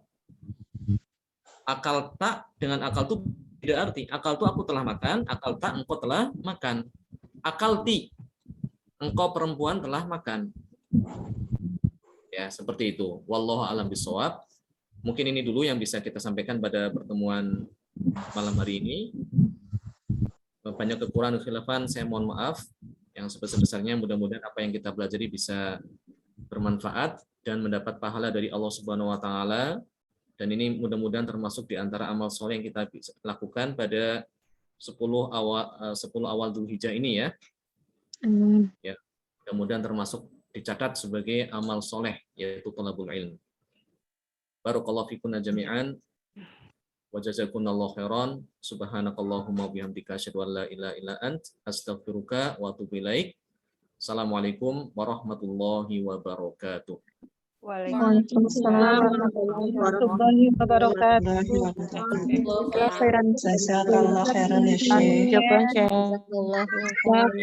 Akal tak dengan akal tu tidak arti. Akal tu aku telah makan, akal tak engkau telah makan. Akal ti engkau perempuan telah makan. Ya, seperti itu. Wallahu a'lam bishawab. Mungkin ini dulu yang bisa kita sampaikan pada pertemuan malam hari ini. Banyak kekurangan dan khilafan, saya mohon maaf. Yang sebesar-besarnya mudah-mudahan apa yang kita pelajari bisa bermanfaat dan mendapat pahala dari Allah Subhanahu wa taala. Dan ini mudah-mudahan termasuk di antara amal soleh yang kita lakukan pada 10 awal Dzulhijjah ini ya. Ya, mudah-mudahan termasuk dicatat sebagai amal soleh yaitu thalabul ilm. Barakallahu fikum jami'an wa jazakumullahu khairan. Subhanakallahumma bihamdika asyhadu an la ilaha illa ant astaghfiruka wa atubu ilaik. Assalamualaikum warahmatullahi wabarakatuh. Waalaikumsalam warahmatullahi wabarakatuh. Khairan, jazakallah khairan ya Syekh. Jazakallah khairan.